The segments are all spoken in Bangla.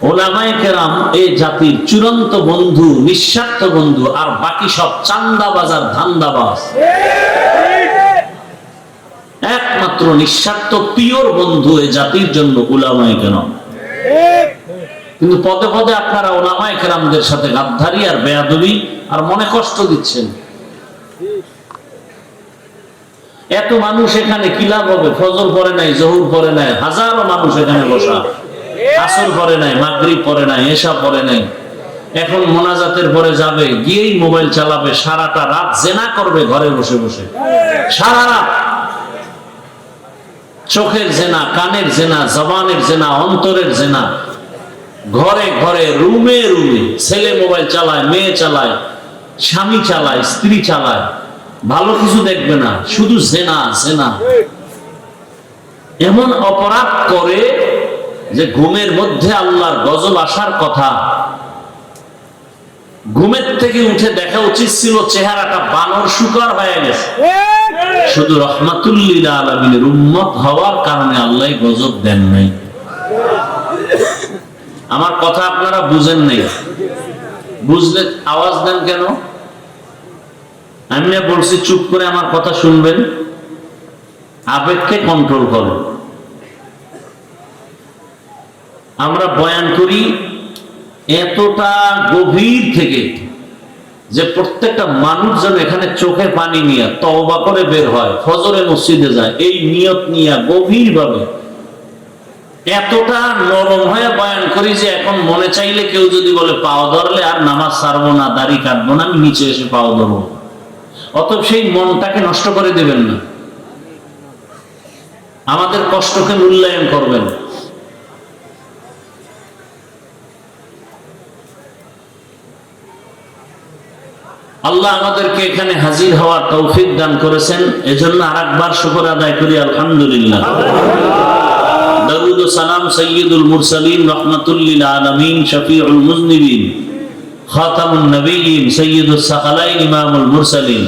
ওলামায়ে কেরাম এই জাতির চূড়ান্ত বন্ধু, নিঃস্বার্থ বন্ধু, আর বাকি সব চান্দাবাজ আর ধান্দাবাজ। একমাত্র নিঃস্বার্থ পিওর বন্ধু এই জাতির জন্য উলামায়ে কেরাম। কিন্তু পদে পদে আপনারা উলামায়ে কেরামদের সাথে গাদ্দারি আর বেয়াদবি আর মনে কষ্ট দিচ্ছেন। এত মানুষ এখানে কি লাভ হবে? ফজর পড়ে নাই, জোহর পড়ে নাই, হাজারো মানুষ এখানে বসা, আসর পড়ে নাই, মাগরিব পড়ে নাই, এশা পড়ে নাই। এখন মোনাজাতের পরে যাবে, গিয়েই মোবাইল চালাবে, সারাটা রাত জেনা করবে ঘরে বসে বসে, সারা রাত। চোখের জেনা, কানের জেনা, জবানের জেনা, অন্তরের জেনা, ঘরে ঘরে, রুমে রুমে। ছেলে মোবাইল চালায়, মেয়ে চালায়, স্বামী চালায়, স্ত্রী চালায়, ভালো কিছু দেখবে না, শুধু জেনা জেনা। এমন অপরাধ করে যে ঘুমের মধ্যে আল্লাহর গজব আসার কথা। ঘুমের থেকে উঠে দেখা উচিত ছিল চেহারাটা বানর শুকর হয়ে গেছে। শুধু রহমাতুল লিল আলামিনের উম্মত হওয়ার কারণে আল্লাহ গজব দেন নাই। আমার কথা আপনারা বুঝেন নাই, বুঝলে আওয়াজ দেন কেন? আমি না বলছি চুপ করে আমার কথা শুনবেন, আবেগকে কন্ট্রোল করো। আমরা বয়ান করি এতটা গভীর থেকে যে প্রত্যেকটা মানুষ যেন এখানে চোখে পানি নিয়ে তওবা করে বের হয়, ফজরে মসজিদে যায়, এই নিয়ত নিয়ে গভীর ভাবে এতটা নরম হয়ে বয়ান করি যে এখন মনে চাইলে কেউ যদি বলে পাও ধরলে আর নামাজ ছাড়বো না, দাড়ি কাটবো না, আমি নিচে এসে পাও ধরবো। অতএব সেই মনটাকে নষ্ট করে দেবেন না, আমাদের কষ্টকে মূল্যায়ন করবেন। আল্লাহ আমাদেরকে এখানে হাজির হওয়ার তৌফিক দান করেছেন, এজন্য আরেকবার শুকর আদায় করি আলহামদুলিল্লাহ। দরুদ ও সালাম সাইয়্যিদুল মুরসালিন রাহমাতুল লিল আলামিন শফিউল মুজনিবিন খাতামুন নবিয়্যিন সাইয়্যিদুস সাকালাইন ইমামুল মুরসালিন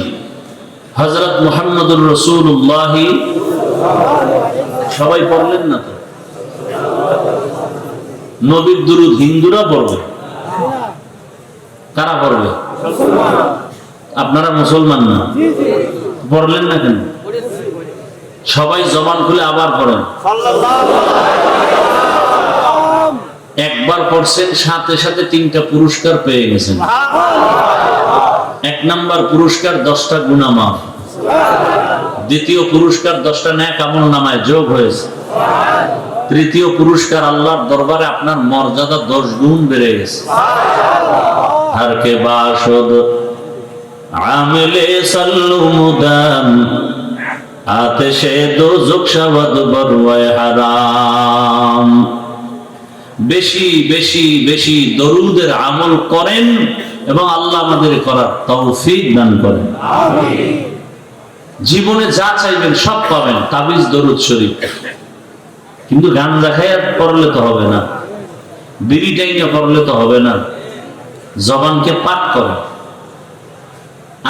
হযরত মুহাম্মদুর রাসূলুল্লাহ। সবাই পড়লেন না তো? নবীর দুরূদ হিন্দুরা পড়বে, কারা পড়বে? আপনারা মুসলমান না, পড়লেন না কেন? সবাই জবান খুলে আবার পড়েন। একবার পড়ছেন, সাথে সাথে 3টা পুরস্কার পেয়ে গেছেন। 1 নাম্বার পুরস্কার 10টা গুনাহ মাফ, দ্বিতীয় পুরস্কার 10টা নেক আমলনামায় যোগ হয়েছে, তৃতীয় পুরস্কার আল্লাহর দরবারে আপনার মর্যাদা 10 গুণ বেড়ে গেছে। हर के बाशुद आमिले सल्लु मुदाम आतिशे दोज़ख शवद बरवाए हराम। বেশি বেশি বেশি দরুদের আমল করেন এবং আল্লাহ আমাদের করার তৌফিক দান করেন। আমিন। জীবনে যা চাইবেন সব পাবেন, তাবিজ দরুদ শরীফ। কিন্তু গাঞ্জা খাইয়া পড়লে তো হবে না, বিড়ি টাইনা পড়লে তো হবে না। জবানকে পাক করে।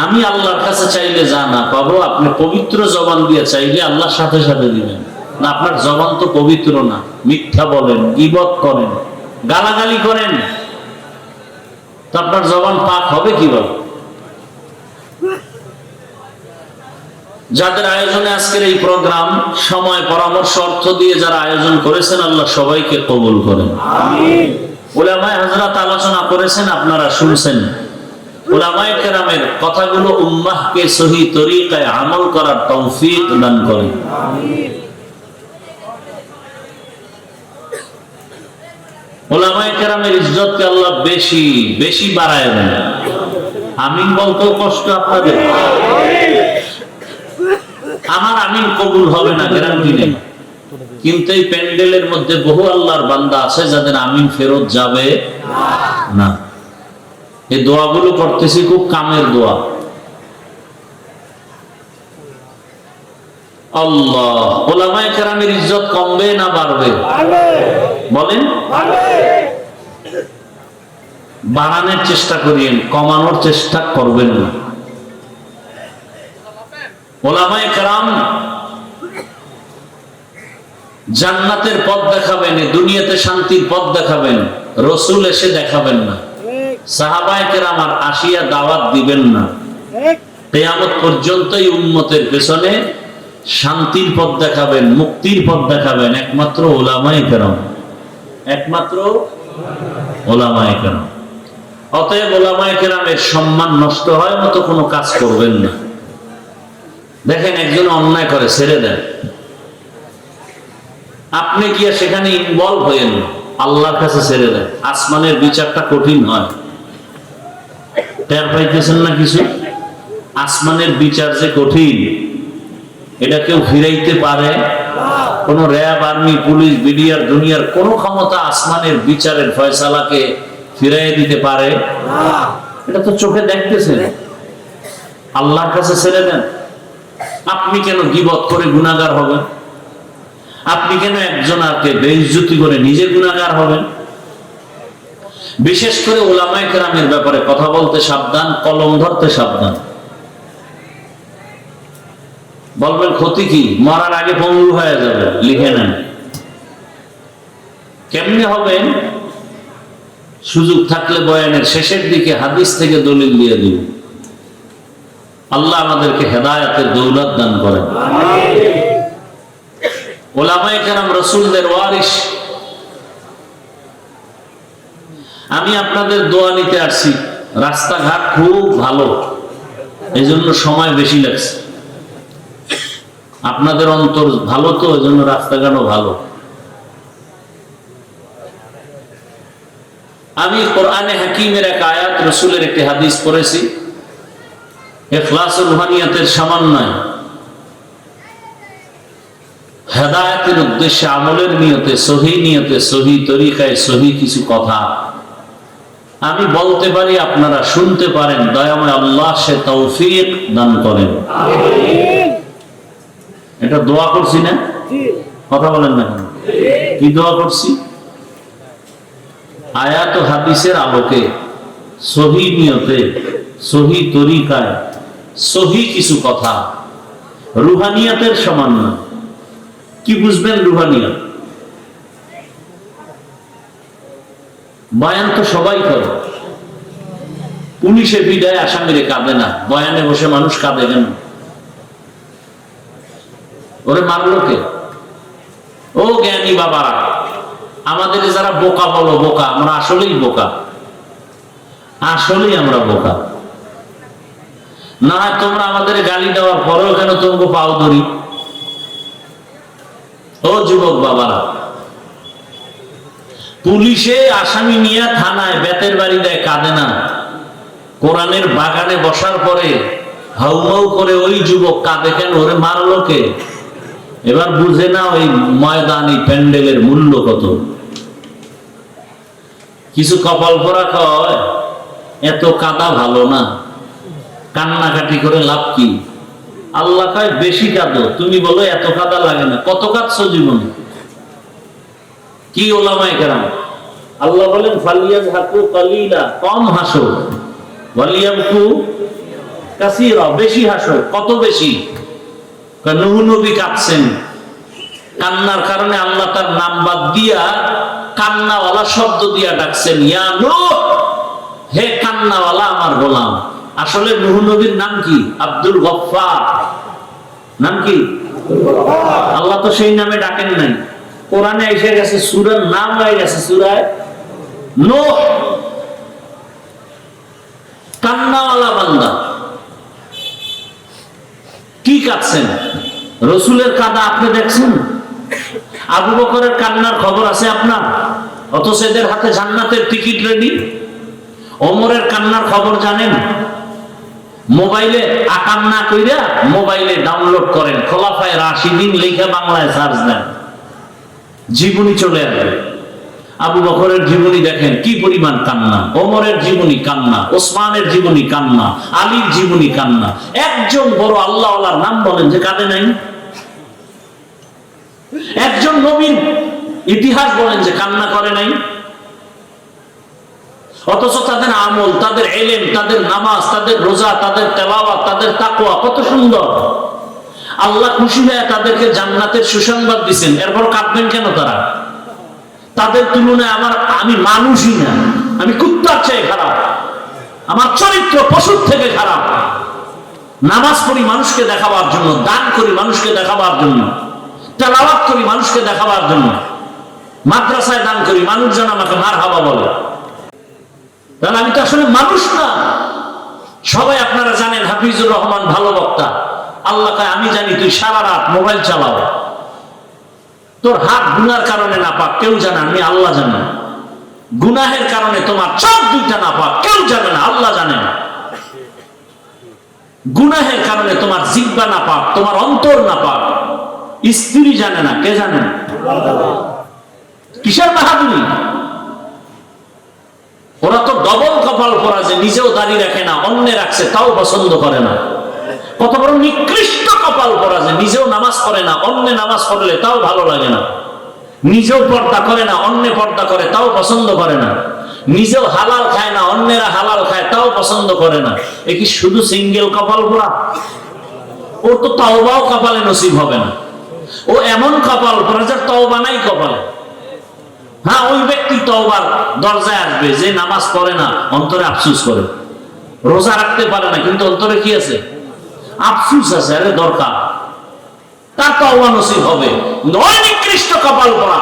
আমি আল্লাহর কাছে চাইলে যা না পাবো, আপনি পবিত্র জবান দিয়ে চাইলে আল্লাহ সাথে সাথে দিবেন না। আপনার জবান তো পবিত্র না, মিথ্যা বলেন, গীবত করেন, গালাগালি করেন, তো আপনার জবান পাক হবে কিভাবে? যাদের আয়োজনে আজকের এই প্রোগ্রাম, সময়, পরামর্শ, অর্থ দিয়ে যারা আয়োজন করেছেন, আল্লাহ সবাইকে কবুল করেন। আমিন। উলামায়ে হযরত আলোচনা করেছেন, আপনারা শুনছেন। উলামায়ে কেরামের কথাগুলো উম্মাহকে সহি তরিকায় আমল করার তৌফিক দান করেন। আমিন। উলামায়ে কেরামের ইজ্জতকে আল্লাহ বেশি বেশি বাড়ায় দেন। আমিন বলতেও কষ্ট আপনাদের। আমার আমিন কবুল হবে না গ্যারান্টি নেই, কিন্তু এই প্যান্ডেলের মধ্যে বহু আল্লাহর বান্দা আছে যাদের আমিন ফেরত যাবে না। এই দোয়াগুলো করতেছি খুব কামের দোয়া। আল্লাহ, উলামায়ে কেরামের ইজ্জত কমবে না বাড়বে? বলেন। বাড়ানোর চেষ্টা করিয়েন, কমানোর চেষ্টা করবেন না। উলামায়ে কেরাম জান্নাতের পথ দেখাবেন, দুনিয়াতে শান্তির পথ দেখাবেন, রসুল এসে দেখাবেন না, সাহাবায়ে কেরাম আর আসিয়া দাওয়াত দিবেন না। কিয়ামত পর্যন্তই উম্মতের পেছনে শান্তির পথ দেখাবেন, মুক্তির পথ দেখাবেন একমাত্র উলামায়ে কেরাম, একমাত্র উলামায়ে কেরাম। অতএব উলামায়ে কেরামের সম্মান নষ্ট হয় মতো কোনো কাজ করবেন না। দেখেন একজন অন্যায় করে, ছেড়ে দেন, আপনি কি সেখানে ইনভলভ হয়েন না, আল্লাহর কাছে ছেড়ে দেন। আসমানের বিচারটা কঠিন হয়, টের পাইতেছেন না কিছু? আসমানের বিচার যে কঠিন, এটা কেউ ফিরাইতে পারে? কোন র্যাব, আর্মি, পুলিশ, বিডিআর, দুনিয়ার কোন ক্ষমতা আসমানের বিচারের ফয়সালাকে ফিরাইয়ে দিতে পারে? এটা তো চোখে দেখতেছেন। আল্লাহর কাছে ছেড়ে দেন। আপনি কেন গীবত করে গুনাহগার হবেন? আপনি কেন একজনকে বেইজ্জতি করে নিজে গুনাহগার হবেন? বিশেষ করে উলামায়ে কেরামের ব্যাপারে কথা বলতে সাবধান, কলম ধরতে সাবধান। বলবেন ক্ষতি কি? মরার আগে পঙ্গু হয়ে যাবে, লিখে নেন। কেমনে হবেন? সুযোগ থাকলে বয়ানের শেষের দিকে হাদিস থেকে দলিল দিয়ে দিব। আল্লাহ আমাদেরকে হেদায়েতের দৌলত দান করেন। উলামায়ে কেরাম রাসূলদের ওয়ারিস। আমি আপনাদের দোয়া নিতে আসছি। রাস্তাঘাট খুব ভালো, এই জন্য সময় বেশি লাগছে। আপনাদের অন্তর ভালো তো, এই জন্য রাস্তাঘাটও ভালো। আমি কোরআনে হাকিমের এক আয়াত, রাসূলের একটি হাদিস পড়েছি, ইখলাসুল রুহানিয়াতের সমন্বয়, হেদায়েতের উদ্দেশ্যে, আমলের নিয়তে, সহি নিয়তে, সহি তরিকায়, সহি কিছু কথা আমি বলতে পারি, আপনারা শুনতে পারেন। দয়াময় আল্লাহ সে তৌফিক দান করেন। এটা দোয়া করছি না? কথা বলেন না কেন? কি দোয়া করছি? আয়াত ও হাদিসের আলোকে, সহি নিয়তে, সহি তরিকায়, সহি কিছু কথা, রুহানিয়াতের সমন্বয়। কি বুঝবেন রুহানিয়াত? বয়ান তো সবাই করে। পুলিশে বিদায় আসামিরে কাঁদে না, বয়ানে বসে মানুষ কাঁদে কেন? ওরে মারলো কে? ও জ্ঞানী বাবারা, আমাদের যারা বোকা বলো বোকা, আমরা আসলেই বোকা, আসলেই আমরা বোকা। না তোমরা আমাদের গালি দেওয়ার পরেও কেন তোমাকে পাও ধরি? ও যুবক বাবারা, পুলিশে আসামি নিয়ে থানায় বেতের বাড়ি দেয়, কাঁদে না। কোরআনের বাগানে বসার পরে হাউমাউ করে ওই যুবক কাঁদে কেন? ওরে মারলো কে? এবার বুঝে না ওই ময়দানি প্যান্ডেলের মূল্য কত। কিছু কপাল পরা কয় এত কাঁদা ভালো না, কান্নাকাটি করে লাভ কি? আল্লাহ কয় বেশি কাঁদো, তুমি বলো এত কাঁদা লাগে না। কত কাঁদছো জীবনে? কি উলামায়ে কেরাম? আল্লাহ বলেন ফালিয়াযহাকু কালিলা, কম হাসো, ওয়ালিয়াবকু কাসীরা, বেশি হাসো। কত বেশি? নূহ নবী কাঁদছেন, কান্নার কারণে আল্লাহ তার নাম বাদ দিয়া কান্নাওয়ালা শব্দ দিয়া ডাকছেন, ইয়া নূহ, হে কান্নাওয়ালা আমার গোলাম। আসলে নূহ নবীর নাম কি? আব্দুল গফফার। নাম কি? আল্লাহ তো সেই নামে ডাকেন নাই। কোরআনে এসে গেছে, সূরার নাম হয়ে গেছে সূরা নূহ। কান্নাওয়ালা বান্দা। কি কাঁদছেন? রাসূলের কাঁদা আপনি দেখছেন? আবু বকরের কান্নার খবর আছে আপনার? অথচ এদের হাতে জান্নাতের টিকিট রেডি। ওমরের কান্নার খবর জানেন? মোবাইলে আকাম না কইরা মোবাইলে ডাউনলোড করেন, খোলাফায়ে রাশিদিন লেখা বাংলায় সার্চ দেন, জীবনী চলে আসবে। আবু বকরের জীবনী দেখেন, কি পরিমাণ কান্না। ওমরের জীবনী কান্না, ওসমানের জীবনী কান্না, আলীর জীবনী কান্না। একজন বড় আল্লাহওয়ালার নাম বলেন যে কাঁদে নাই? একজন নবীর ইতিহাস বলেন যে কান্না করে নাই? অথচ তাদের আমল, তাদের ইলম, তাদের নামাজ, তাদের রোজা, তাদের তেলাওয়াত, তাদের তাকওয়া কত সুন্দর। আল্লাহ খুশি হয়ে তাদেরকে জান্নাতের সুসংবাদ দিচ্ছেন, এরপর কাঁদবেন কেন তারা? তাদের তুলনায় আমি মানুষই না, আমি কুত্তার চেয়ে খারাপ, আমার চরিত্র পশুর থেকে খারাপ। নামাজ পড়ি মানুষকে দেখাবার জন্য, দান করি মানুষকে দেখাবার জন্য, তেলাওয়াত করি মানুষকে দেখাবার জন্য, মাদ্রাসায় দান করি, মানুষজন আমাকে মারহাবা বলে, তাহলে আমি তো আসলে মানুষ না। সবাই আপনারা জানেন হাফিজুর রহমান ভালো বক্তা। আল্লাহ কয় আমি জানি তুই সারা রাত মোবাইল চালাও, তোর হাত গুনার কারণে না পাক কেউ জানে, আমি আল্লাহ জানি। গুনাহের কারণে তোমার চোখ দুইটা না পাক কেউ জানে না, আল্লাহ জানে না। গুনাহের কারণে তোমার জিহ্বা না পাক, তোমার অন্তর না পাক স্ত্রী জানে না, কে জানে? কিসের বাহাদুরি? ওরা তো ডবল কপাল পরা, যে নিজেও দাড়ি রাখে না, অন্যে রাখছে তাও পছন্দ করে না। কত বড় নিকৃষ্ট কপাল পরা, যে নিজেও নামাজ পড়ে না, অন্যে নামাজ পড়লে তাও ভালো লাগে না। নিজেও পর্দা করে না, অন্যে পর্দা করে তাও পছন্দ করে না। নিজেও হালাল খায় না, অন্যেরা হালাল খায় তাও পছন্দ করে না। এ কি শুধু সিঙ্গেল কপাল পরা? ওর তো তওবাও কপালে নসিব হবে না। ও এমন কপাল পরা যার তওবা নাই কপালে। হ্যাঁ, ওই ব্যক্তি তওবার দরজায় আসবে যে নামাজ পড়ে না, অন্তরে আফসোস করে, রোজা রাখতে পারে না, কিন্তু অন্তরে কি আছে? আফসোস আছে। আরে দরকার, তার তওবা নসিব হবে। ওই নিকৃষ্ট কপাল পরা,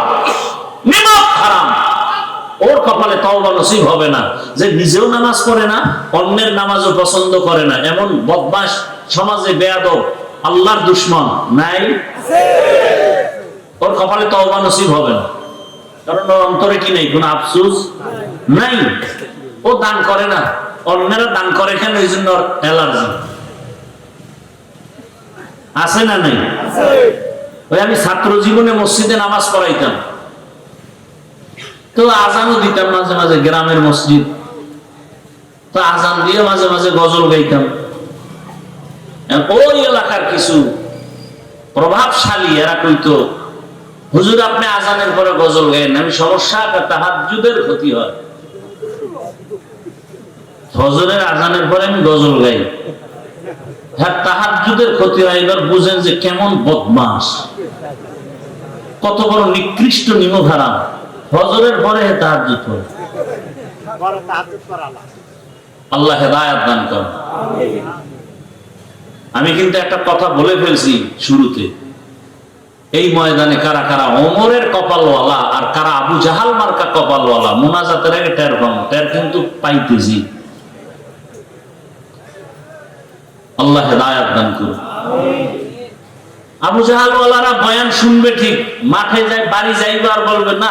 নিমক হারাম, ওর কপালে তওবা নসিব হবে না, যে নিজেও নামাজ পড়ে না, অন্যের নামাজও পছন্দ করে না। এমন বদমাশ সমাজে বেয়াদব, আল্লাহর দুশমন নাই? ওর কপালে তওবা নসিব হবে না, কারণ ওর অন্তরে কি নেই? কোন আফসোস নাই। ও দান করে না, অন্যেরা দান করে কেন? এই জন্য ওর অ্যালার্জি আছে না নাই? ওই আমি ছাত্র জীবনে মসজিদে নামাজ পড়াইতাম, তো আজানও দিতাম মাঝে মাঝে, গ্রামের মসজিদ, তো আজান দিয়ে মাঝে মাঝে গজল গাইতাম। ওই এলাকার কিছু প্রভাবশালী এরা কইতো, হুজুর আপনি আজানের পরে গজল গাইেন। আমি সমস্যা, তাহাজ্জুদের ক্ষতি হয়। ফজরের আজানের পরে আমি গজল গাই, হ্যাঁ তাহাজ্জুদের ক্ষতি হয়। এবার বুঝেন যে কেমন বদমাস, কত বড় নিকৃষ্ট নিমকহারাম। ফজরের পরে তাহাজ্জুদ করে। আল্লাহ হেদায়েত দান করেন। আমি কিন্তু একটা কথা বলে ফেলছি শুরুতে, এই ময়দানে কারা কারা ওমরের কপালওয়ালা আর কারা আবু জাহাল মার্কা কপালওয়ালা, মুনাজাতের আগে টের পাবো, টের কিন্তু পাইতেছি। আল্লাহ হেদায়েত দান করুন। আবু জাহাল ওয়ালারা বয়ান শুনবে ঠিক, মাঠে যায়, বাড়ি যাইবে আর বলবে না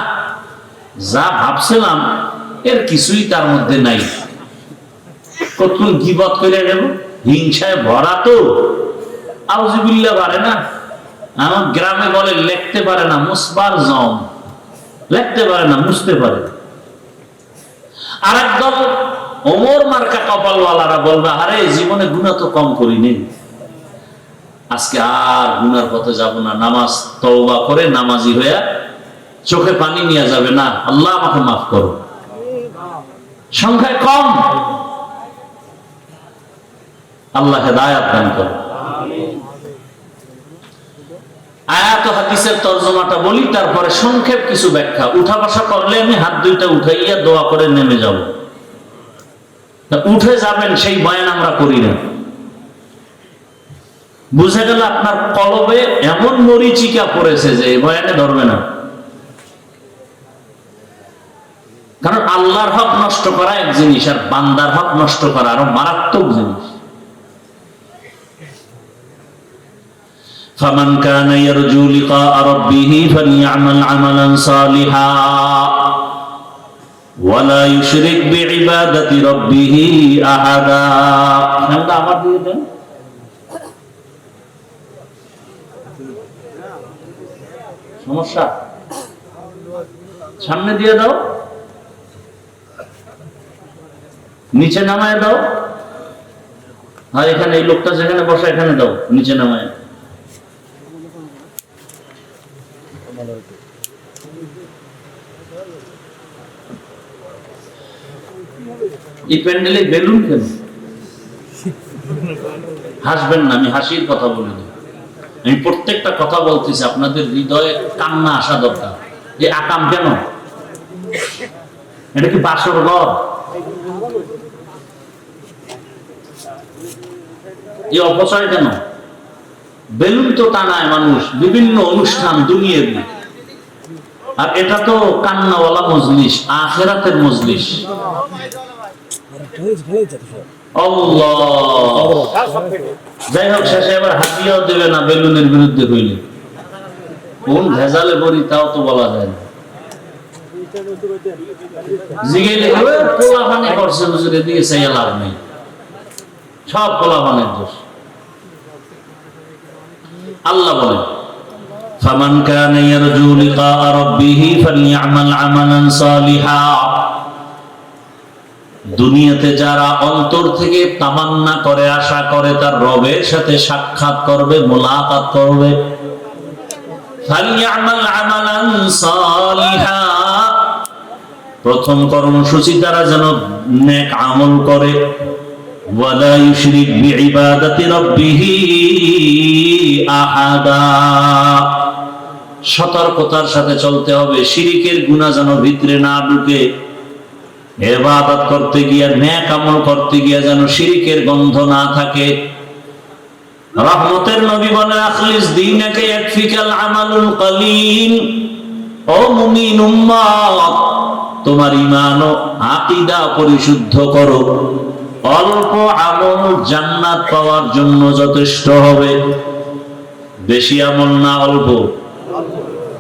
যা ভাবছিলাম এর কিছুই তার মধ্যে নাই। কতক্ষণ গীবত করে গেল, হিংসায় ভরা তো, আউযুবিল্লাহ পারে না। আমার গ্রামে বলে লিখতে পারে না, মুসবার জম, লিখতে পারে না, মুছতে পারে। আর একদল ওমর মার্কা কপালওয়ালারা বলবে আরে জীবনে গুনাহ তো কম করিনি, আজকে আর গুনার পথে যাব না, নামাজ তওবা করে নামাজি হয়ে চোখে পানি নিয়ে যাবে না, আল্লাহ আমাকে মাফ করো। সংখ্যায় কম, আল্লাহ হেদায়েত দান করো। আয়াত ও হাদিসের তরজমাটা বলি, তারপরে সংক্ষেপ কিছু ব্যাখ্যা। উঠা বসা করলে আমি হাত দুইটা উঠাইয়া দোয়া করে নেমে যাব। উঠে যাবেন সেই বয়ান আমরা করি না। বুঝে গেল আপনার কলবে এমন মরিচিকা পড়েছে যে বয়ানে ধরবে না। কারণ আল্লাহর হক নষ্ট করা এক জিনিস, আর বান্দার হক নষ্ট করা আরো মারাত্মক জিনিস। فمن كان يرجو لقاء ربه فليعمل عملا صالحا ولا يشرك بعبادة ربه أحدا। নামটা আবার দিয়ে দেন। সমস্যা সামনে দিয়ে দাও, নিচে নামায় দাও। আর এখানে এই লোকটা যেখানে বসে এখানে দাও, নিচে নামায়। এই প্যান্ডেলে বেলুন কেন? হাসবেন না, আমি হাসির কথা বলি না। আমি প্রত্যেকটা কথা বলতেছি, আপনাদের হৃদয়ে কান্না আসা দরকার। যে আকাম কেন? এটা কি বাসর ঘর? এই অপচয় কেন? বেলুন তো টানায় মানুষ বিভিন্ন অনুষ্ঠান দুনিয়ার, আর এটা তো কান্নাওয়ালা মজলিস, আখিরাতের মজলিস। যাই হোক, শেষে এবার হাতিয়াও দেবে না বেলুনের বিরুদ্ধে হইলে। কোন ভেজালে বলি তাও তো বলা যায় না। জিগাইলে পোলাপানি করছে হুজুর, এদিকে চাইয়া লাভ নেই, সব পোলাপানের দোষ। আল্লাহ বলেন, ফামান কানা ইয়ারজু লিকা রাব্বিহি ফালইআমাল আমালান সালিহা। দুনিয়াতে যারা অন্তর থেকে তামান্না করে, আশা করে তার রবের সাথে সাক্ষাৎ করবে, মোলাকাত করবে, ফালইআমাল আমালান সালিহা, প্রথম কর্মসূচি তারা যেন নেক আমল করে। ওয়ালা ইউশরিক বিইবাদাতি রাব্বিহি আহাদা, সতর্কতার সাথে চলতে হবে, শিরিকের গুনাহ যেন ভিতরে না ঢুকে। ইবাদত করতে গিয়ে, নেক আমল করতে গিয়ে যেন শিরিকের গন্ধ না থাকে। রহমতের নবী বলেন, আখলিস দীনাকা ইয়াকফিকাল আমালুল কলিল। ও মুমিন উম্মত, তোমার ঈমান ও আকীদা পরিশুদ্ধ করো, অল্প আমল জান্নাত পাওয়ার জন্য যথেষ্ট হবে। বেশি আমল না, অল্প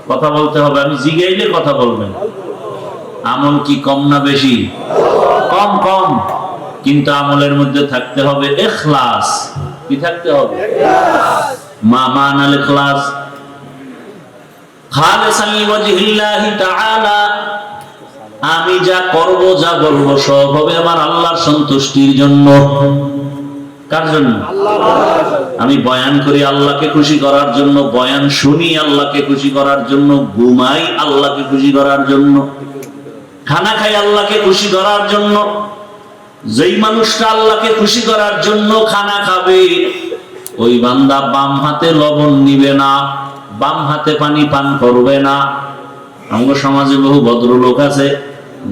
কথা বলতে হবে। আমি জিগাইলে কথা বলবেন। আমল কি কম না বেশি? কম কম, কিন্তু আমলের মধ্যে থাকতে হবে ইখলাস। কি থাকতে হবে? মা মানাল ইখলাস, খালিসান লিওয়াজহিল্লাহি তাআলা। আমি যা করব, যা বলবো, সব হবে আমার আল্লাহর সন্তুষ্টির জন্য। কার জন্য? আমি বয়ান করি আল্লাহকে খুশি করার জন্য, বয়ান শুনি আল্লাহকে খুশি করার জন্য, ঘুমাই আল্লাহকে খুশি করার জন্য, খানা খাই আল্লাহকে খুশি করার জন্য। যেই মানুষটা আল্লাহকে খুশি করার জন্য খানা খাবে, ওই বান্দা বাম হাতে লবণ নিবে না, বাম হাতে পানি পান করবে না। আমাদের সমাজে বহু ভদ্রলোক আছে,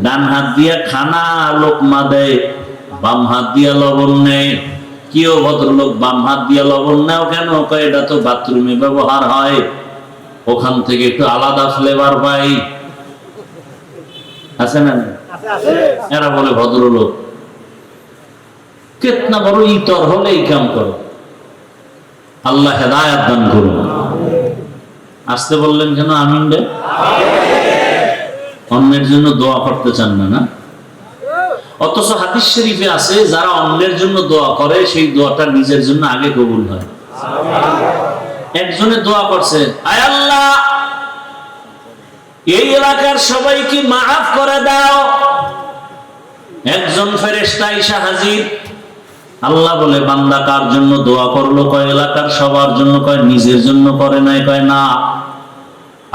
ডান হাত দিয়া খানা লোকমা দেয়, বাম হাত দিয়া লবণ নেয়। কেউ ভদ্রলোক বাম হাত দিয়া লবণ নেও কেন? কয় এটা তো বাথরুমে ব্যবহার হয়, ওখান থেকে একটু আলাদা ফ্লেভার পাই। আছে না? এরা বলে ভদ্রলোক। কেতনা বড় ইতর হলে এই কাম করো। আল্লাহ হেদায়েত দান করুন। আসতে বললেন কেন? আমিন রে। অন্যের জন্য দোয়া করতে চান না, না? অথচ হাদিস শরীফে আছে, যারা অন্যের জন্য দোয়া করে সেই দোয়াটা নিজের জন্য আগে কবুল হয়। একজনে দোয়া করছে, আয় আল্লাহ, এই এলাকার সবাইকে মাফ করে দাও। একজন ফেরেশতা আইসা হাজির। আল্লাহ বলে, বান্দা কার জন্য দোয়া করলো? কয় এলাকার সবার জন্য। কয় নিজের জন্য করে নাই? কয় না।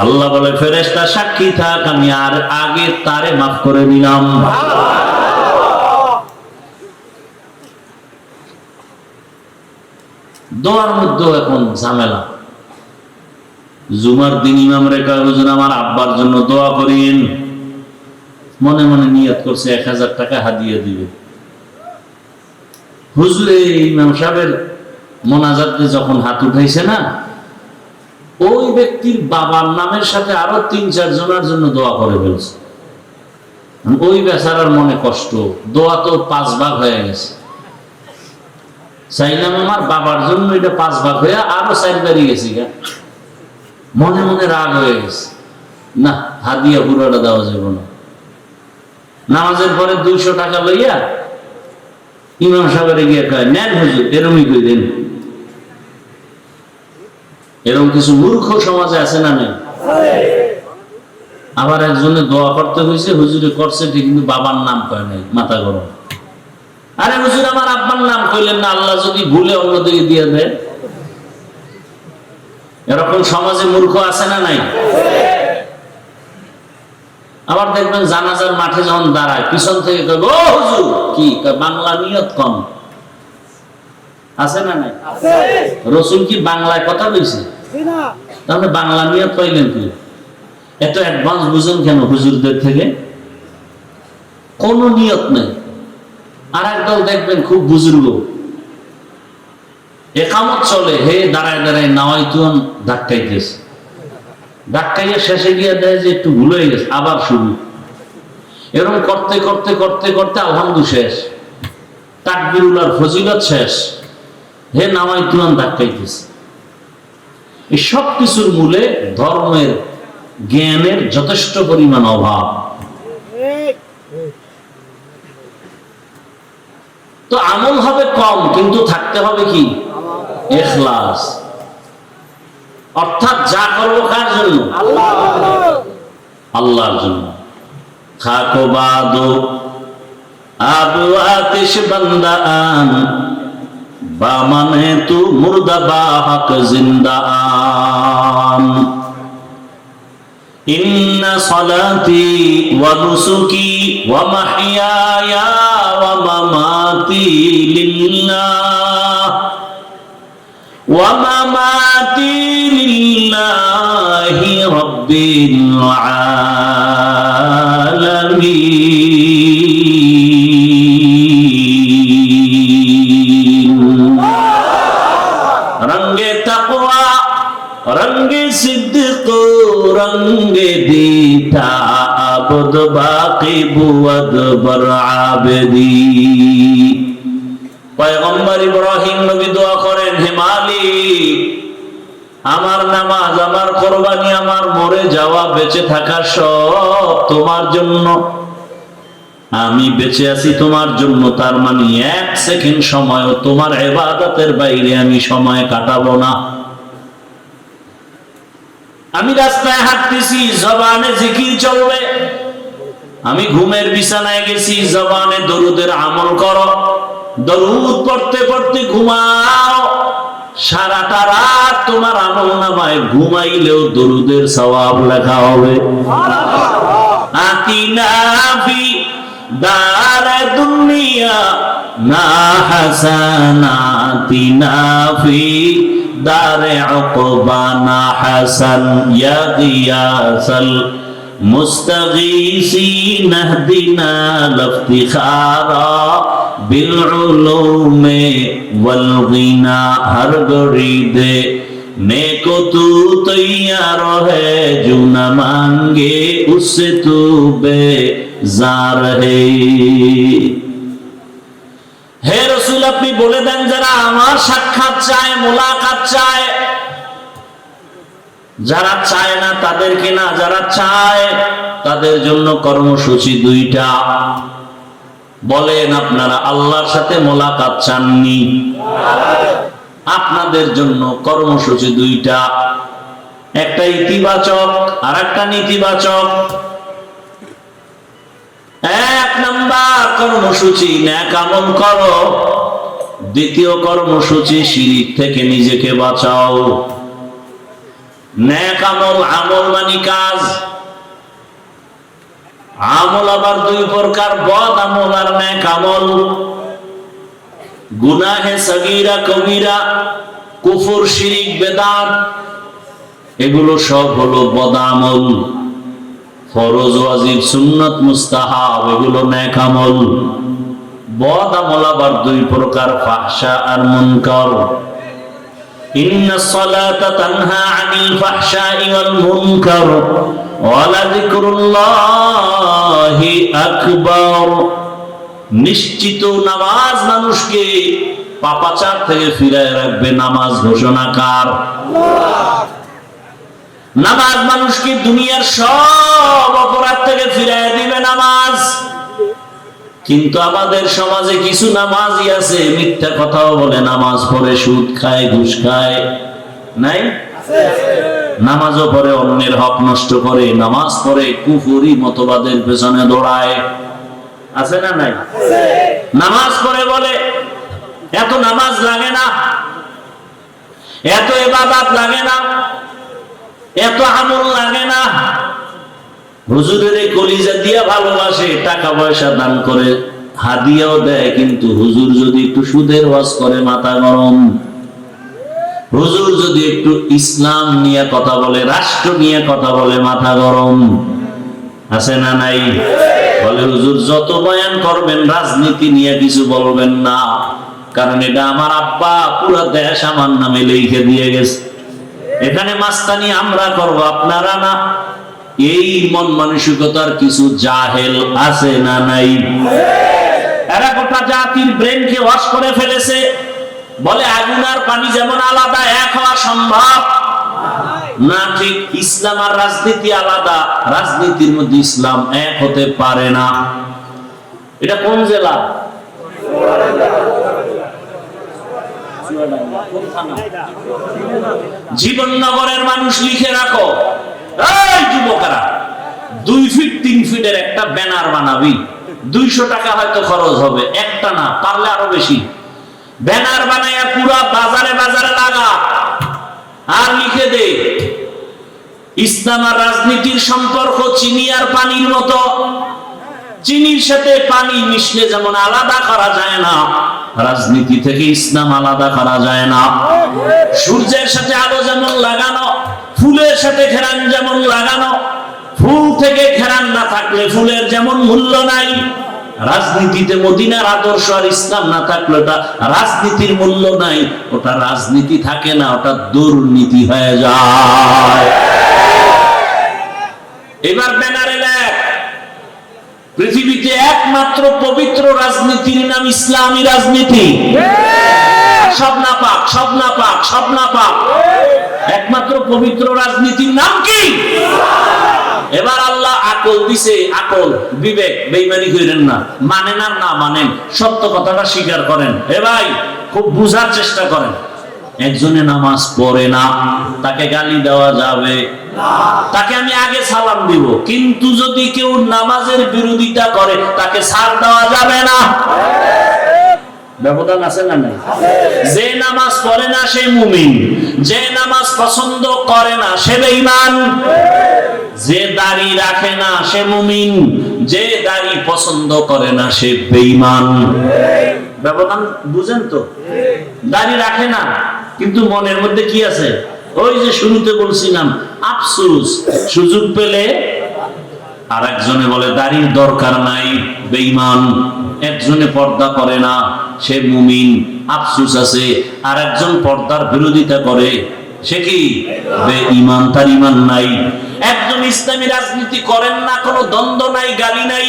আল্লাহ বলে, ফেরেশতা সাক্ষী থাক, আমি আর আগে তারে মাফ করে দিলাম। দোয়ার মধ্যে এখন ঝামেলা। জুমার দিন ইমাম রেখা, হুজুর আমার আব্বার জন্য দোয়া করিন। মনে মনে নিয়ত করছে 1000 টাকা হাদিয়া দিবে। হুজুর এই ইমাম সাহেবের মোনাজাতে যখন হাত উঠাইছে না, ওই ব্যক্তির বাবার নামের সাথে আরো 3-4 জনের জন্য দোয়া করে ফেলছে। ওই বেচারার মনে কষ্ট, দোয়া তো 5 ভাগ হয়ে গেছে। চাইলাম আমার বাবার জন্য, এটা 5 ভাগ হয়ে আরো 4 বাড়ি গেছি। মনে মনে রাগ হয়ে গেছে, না হাদিয়া পুরোটা দেওয়া যাবে না। নামাজের পরে 200 টাকা লইয়া ইমাম সাহেবের গিয়ে কয়, নেন হুজুর, এরমই কই দেন। এরকম কিছু মূর্খ সমাজে আছে না? নেই। আবার একজনে দোয়া করতে হয়েছে, হুজুরে করছে ঠিক, কিন্তু বাবার নাম কয় নাই। মাথা গরম। আরে হুজুর আমার আব্বার নাম কইলেন না, আল্লাহ যদি ভুলে অন্যদিকে দিয়ে দেয়। এরকম সমাজে মূর্খ আছে না? নাই। আবার দেখবেন জানাজার মাঠে যখন দাঁড়ায়, পিছন থেকে কয়, ও হুজুর কি বাংলা নিয়ত কম। আছে না নাই? রসুল কি বাংলায় কথা বলছে? তাহলে বাংলা নিয়ত পাইলেন কি? এত অ্যাডভান্স বুঝেন কেন হুজুরদের থেকে? কোন নিয়ত নেই। আর একদল দেখবেন খুব বুজুর্গ, একামত চলে, হে দাঁড়ায় দাঁড়ায় নাওয়াইতুন ধাক্কাইতেছে, ধাক্কাইয়া শেষে গিয়ে দেয় যে একটু ভুল হয়ে গেছে, আবার শুরু। এরকম করতে করতে করতে করতে আলহামদু শেষ, তাকবীরুল আর ফজিলত শেষ, হে নাওয়াইতুন ধাক্কাইতেছে। এই সব কিছুর মূলে ধর্মের জ্ঞানের যথেষ্ট পরিমাণ অভাব। তো আমল হবে কম, কিন্তু থাকতে হবে কি? ইখলাস। অর্থাৎ যা করবো কার জন্য? আল্লাহর জন্য। খাকো বাদো আবু আতিশ বান্দা আন, বা মানে তু মুর্দা বা হক জিন্দা আন। ইন্না সালাতি ওয়া নুসুকি ওয়া মাহইয়ায়া ওয়া মামাতি লিল্লাহ ওয়া মামাতি লিল্লাহি রাব্বিল আলামিন। রঙ্গে তাকওয়া রঙ্গে সিদ্দিক রঙ্গে দীতা আবদ বাকি বুয়াদ বর আবেদি। পয়গম্বর ইব্রাহিম নবী দোয়া করেন, হে মালিক, আমার নামাজ, আমার কোরবানি, আমার মরে যাওয়া, বেঁচে থাকা সব তোমার জন্য। আমি বেঁচে আছি তোমার জন্য, তার মানে এক সেকেন্ড সময়ও তোমার ইবাদতের বাইরে আমি সময় কাটাবো না। আমি রাস্তায় হাঁটতেছি, জবানে জিকির চলবে। আমি ঘুমের বিছানায় গেছি, জবানে দরুদের আমল করো। দরুদ পড়তে পড়তে ঘুমাও, সারাটা রাত তোমার আমল নামায় ঘুমাইলেও দরুদের সওয়াব লেখা হবে। আতিনা ফি দারে দুনিয়া না হাসানাতিনা ফি দারে উকবানা হাসান ইয়া গিয়াসাল মুস্তাগীসিন ইহদিনা লিফতিখারা বিল উলুমে ওয়াল গিনা। হর গড়ি দে नेको तू तैयार है, जो न मांगे उससे तू बेजार है। হে রাসূল, আপনি বলে দেন যারা আমার সাক্ষাৎ চায়, মোলাকাত চায়, যারা চায় না তাদেরকে না, যারা চায় তাদের জন্য কর্মসূচি দুইটা। বলেন আপনারা আল্লাহর সাথে মোলাকাত চাননি? আপনাদের জন্য কর্মসূচি দুইটা, একটা ইতিবাচক আর একটা নেতিবাচক। এক নাম্বার কর্মসূচি নেক আমল করো, দ্বিতীয় কর্মসূচি শিরিক থেকে নিজেকে বাঁচাও। নেক আমল, আমল মানে কাজ। আমল আবার দুই প্রকার, বদ আমল আর নেক আমল। গুনাহে সগীরা কবিরা, কুফর শিরিক বেদাত, এগুলো সব হলো বদ আমল। ফরজ ওয়াজিব সুন্নাত মুস্তাহাব এগুলো নেক আমল। বদ আমল আবার দুই প্রকার, ফাহশা আর মুনকার। ইন্নাস সালাতা তানহা আনিল ফাহশাই ওয়াল মুনকার ওয়া লাযিকরুল্লাহি আকবার। নিশ্চিত নামাজ মানুষকে পাপাচার থেকে ফিরায় রাখবে। নামাজ ঘোষণাকার। নামাজ মানুষকে দুনিয়ার সব অপরাধ থেকে ফিরায় দিবে নামাজ। কিন্তু আমাদের সমাজে কিছু নামাজি আছে, মিথ্যা কথাও বলে, নামাজ পড়ে, সুদ খায়, ঘুষ খায়। নাই? নামাজও পড়ে, অন্যের হক নষ্ট করে, নামাজ পড়ে, কুফরি মতবাদের পেছনে দৌড়ায়। আছে না নাই? নামাজ পড়ে বলে এত নামাজ লাগে না, এত ইবাদত লাগে না, এত আমল লাগে না। হুজুরের কলিজা দিয়া ভালোবাসে, টাকা পয়সা দান করে হাদিয়াও দেয়, কিন্তু হুজুর যদি একটু সুদের ওয়াজ করে মাথা গরম, হুজুর যদি একটু ইসলাম নিয়ে কথা বলে, রাষ্ট্র নিয়ে কথা বলে, মাথা গরম। আছে না নাই? বলে হুজুর যত বয়ান করবেন রাজনীতি নিয়ে কিছু বলবেন না, কারণ এটা আমার আব্বা পুরো দেশ আমার নামে লিখে দিয়ে গেছে, এখানে মাস্তানি আমরা করব, আপনারা না। এই মন মানসিকতার কিছু জাহেল আছে না নাই? এরা গোটা জাতির ব্রেনকে ওয়াশ করে ফেলেছে। বলে আগুন আর পানি যেমন আলাদা, এক হওয়া সম্ভব না। ঠিক ইসলাম আর রাজনীতি আলাদা, রাজনীতির মধ্যে ইসলাম এক হতে পারে না। এটা কোন জেলা? জীবননগরের মানুষ লিখে রাখো, এই যুবকেরা 2 ফিট 3 ফিটের একটা ব্যানার বানাবি, 200 টাকা হয়তো খরচ হবে, একটা না পারলে আরো বেশি। ব্যানার বানাইয়া পুরা বাজারে বাজারে লাগা, আর লিখে দে ইসলাম আর রাজনীতির সম্পর্ক চিনি আর পানির মতো। চিনির সাথে পানি মিশলে যেমন আলাদা করা যায় না, রাজনীতি থেকে ইসলাম আলাদা করা যায় না। সূর্যের সাথে আলো যেমন লাগানো, ফুলের সাথে ঘেরান যেমন লাগানো, ফুল থেকে ঘেরান না থাকলে ফুলের যেমন মূল্য নাই, রাজনীতিতে মদিনার আদর্শ আর ইসলাম না থাকলে ওটা রাজনীতির মূল্য নাই, ওটা রাজনীতি থাকে না, ওটা দুর্নীতি হয়ে যায়। এবার ব্যানারে লেখ, পৃথিবীতে একমাত্র পবিত্র রাজনীতির নাম ইসলামী রাজনীতি। সব না পাক, সব না পাক, সব না পাক, একমাত্র পবিত্র রাজনীতির নাম কি? এবার আল্লাহ আকল দিছে, আকল বিবেক, বেঈমানি করেন না, মানেন আর না মানেন, সত্য কথাটা স্বীকার করেন। এ ভাই খুব বুঝার চেষ্টা করেন। একজনে নামাজ পড়ে না, তাকে গালি দেওয়া যাবে না, তাকে আমি আগে সালাম দিব, কিন্তু যদি কেউ নামাজের বিরোধিতা করে তাকে ছাড় দেওয়া যাবে না। ব্যবধান আছে না নাই? যে নামাজ পড়ে না সে মুমিন, যে নামাজ পছন্দ করে না সে বেঈমান, যে দাড়ি রাখে না সে মুমিন, যে দাড়ি পছন্দ করে না সে বেঈমান। ব্যবধান বুঝেন তো? দাড়ি রাখে না, কিন্তু মনের মধ্যে কি আছে? ওই যে শুরুতে বলছিলাম, আফসোস, সুযোগ পেলে। আর একজনে বলে দাড়ির দরকার নাই, বেঈমান। একজনে পর্দা করে না, সে মুমিন, আফসোস আছে। আর একজন পর্দার বিরোধিতা করে, সে কি? বেঈমান, তার ঈমান নাই। একজন ইসলামী রাজনীতি করেন না, কোনো দ্বন্দ্ব নাই, গালি নাই,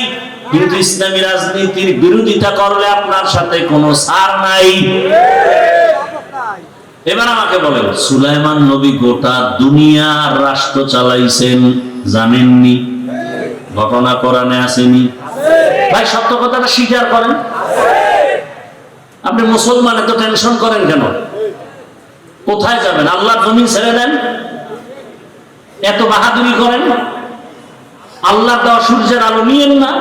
কিন্তু ইসলামী রাজনীতির বিরোধিতা করলে আপনার সাথে কোনো ছাড় নাই। এবার আমাকে বলেন, সুলাইমান নবী গোটা দুনিয়ার রাষ্ট্র চালাইছেন, জানেননি? ঘটনা কোরআনে আসেনি? ভাই সত্য কথাটা স্বীকার করেন। আপনি মুসলমান এত টেনশন করেন কেন? কোথায় যাবেন? আল্লাহর জমিন ছেড়ে দেন, এত বাহাদুরি করেন, আল্লাহর দেওয়া সূর্যের আলো নিয়েন না।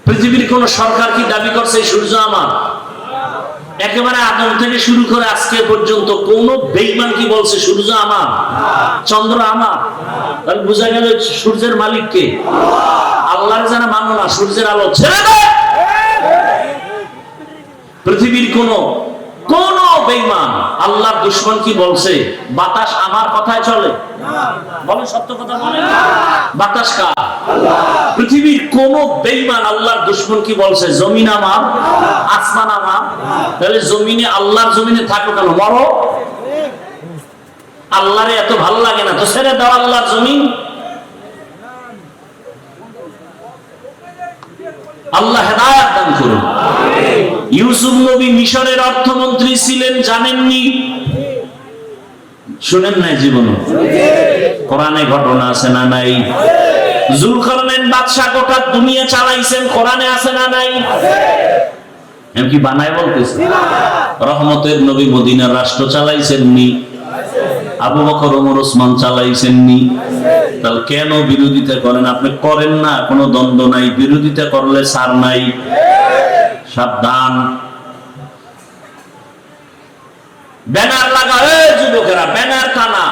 পৃথিবীর কোন সরকার কি দাবি করছে এই সূর্য আমার? একেবারে আদম থেকে শুরু করে আজকে পর্যন্ত কোন বেঈমান কি বলছে সূর্য আমার, চন্দ্র আমার? তাহলে বোঝা গেল সূর্যের মালিক কে? আল্লাহর যারা মানো না, সূর্যের আলো ছেড়ে দেয়। পৃথিবীর কোন বেঈমান আল্লাহর দুশমন কি বলছে বাতাস আমার কথায় চলে? বলে সত্য কথা বলে, বাতাস কার? পৃথিবীর কোন বেঈমান আল্লাহর দুশমন কি বলছে জমিন আমার, আসমান আমার? তাহলে জমিনে, আল্লাহর জমিনে থাকো কেন? মরো। আল্লাহরে এত ভালো লাগে না তো ছেড়ে দাও আল্লাহর জমিন। আল্লাহ হেদায়েত দান করুন। ইউসুফ নবী মিশরের অর্থমন্ত্রী ছিলেন, জানেননি? শুনেন নাই জীবনে? কোরআনে ঘটনা আছে না নাই? জুলকারনাইন বাদশা গোটা দুনিয়া চালাইছেন, কোরআনে আছে না নাই? এমনকি বানায় বলতেছে। রহমতের নবী মদিনার রাষ্ট্র চালাইছেননি? আবু বকর, ওমর, ওসমান চালাইছেননি? তাহলে কেন বিরোধিতা করেন? আপনি করেন না, কোনো দ্বন্দ্ব নাই, বিরোধিতা করলে ছাড় নাই। সাবধান। ব্যানার লাগা, যুবকেরা ব্যানার টানা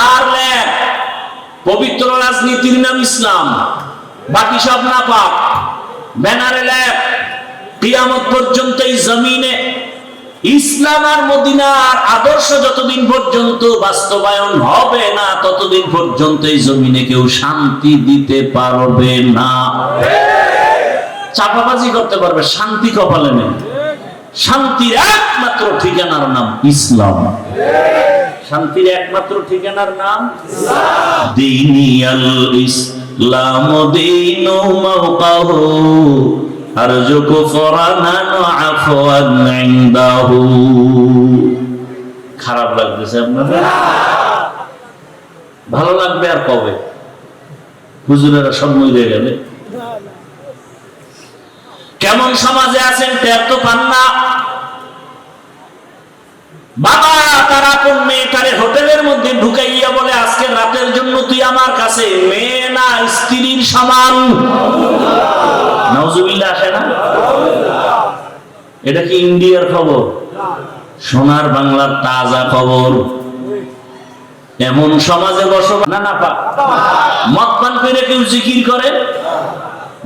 আর লেখ পবিত্র রাজনীতির নাম ইসলাম, বাকি সব না পাক। ব্যানারে লেখ, কিয়ামত পর্যন্ত এই জমিনে ইসলাম আর মদিনার আদর্শ যতদিন পর্যন্ত বাস্তবায়ন হবে না, ততদিন পর্যন্ত এই জমিনে কেউ শান্তি দিতে পারবে না। চাপাবাজি করতে পারবে, শান্তি কপালে নেই। শান্তির একমাত্র ঠিকানার নাম ইসলাম। শান্তির একমাত্র ঠিকানার নাম দীনিয়াল ইসলাম দীনু মাওকাহু আরজু কুফরানান আফওয়ান ইনদাহু। খারাপ লাগতেছে আপনাদের? ভালো লাগবে আর কবে? হুজুরেরা সব মরে গেলে। কেমন সমাজে আছেন টের তো পান না। বাবা তার আপন মেয়েটারে হোটেলের মধ্যে ঢুকাইয়া বলে, আজকে রাতের জন্য তুই আমার কাছে, মেয়ে না স্ত্রীর সমান। নাউজুবিল্লাহ আসে না? এটা কি ইন্ডিয়ার খবর? সোনার বাংলার তাজা খবর। এমন সমাজে বসবাস না। না পাক মদ পান করে কেউ জিকির করে,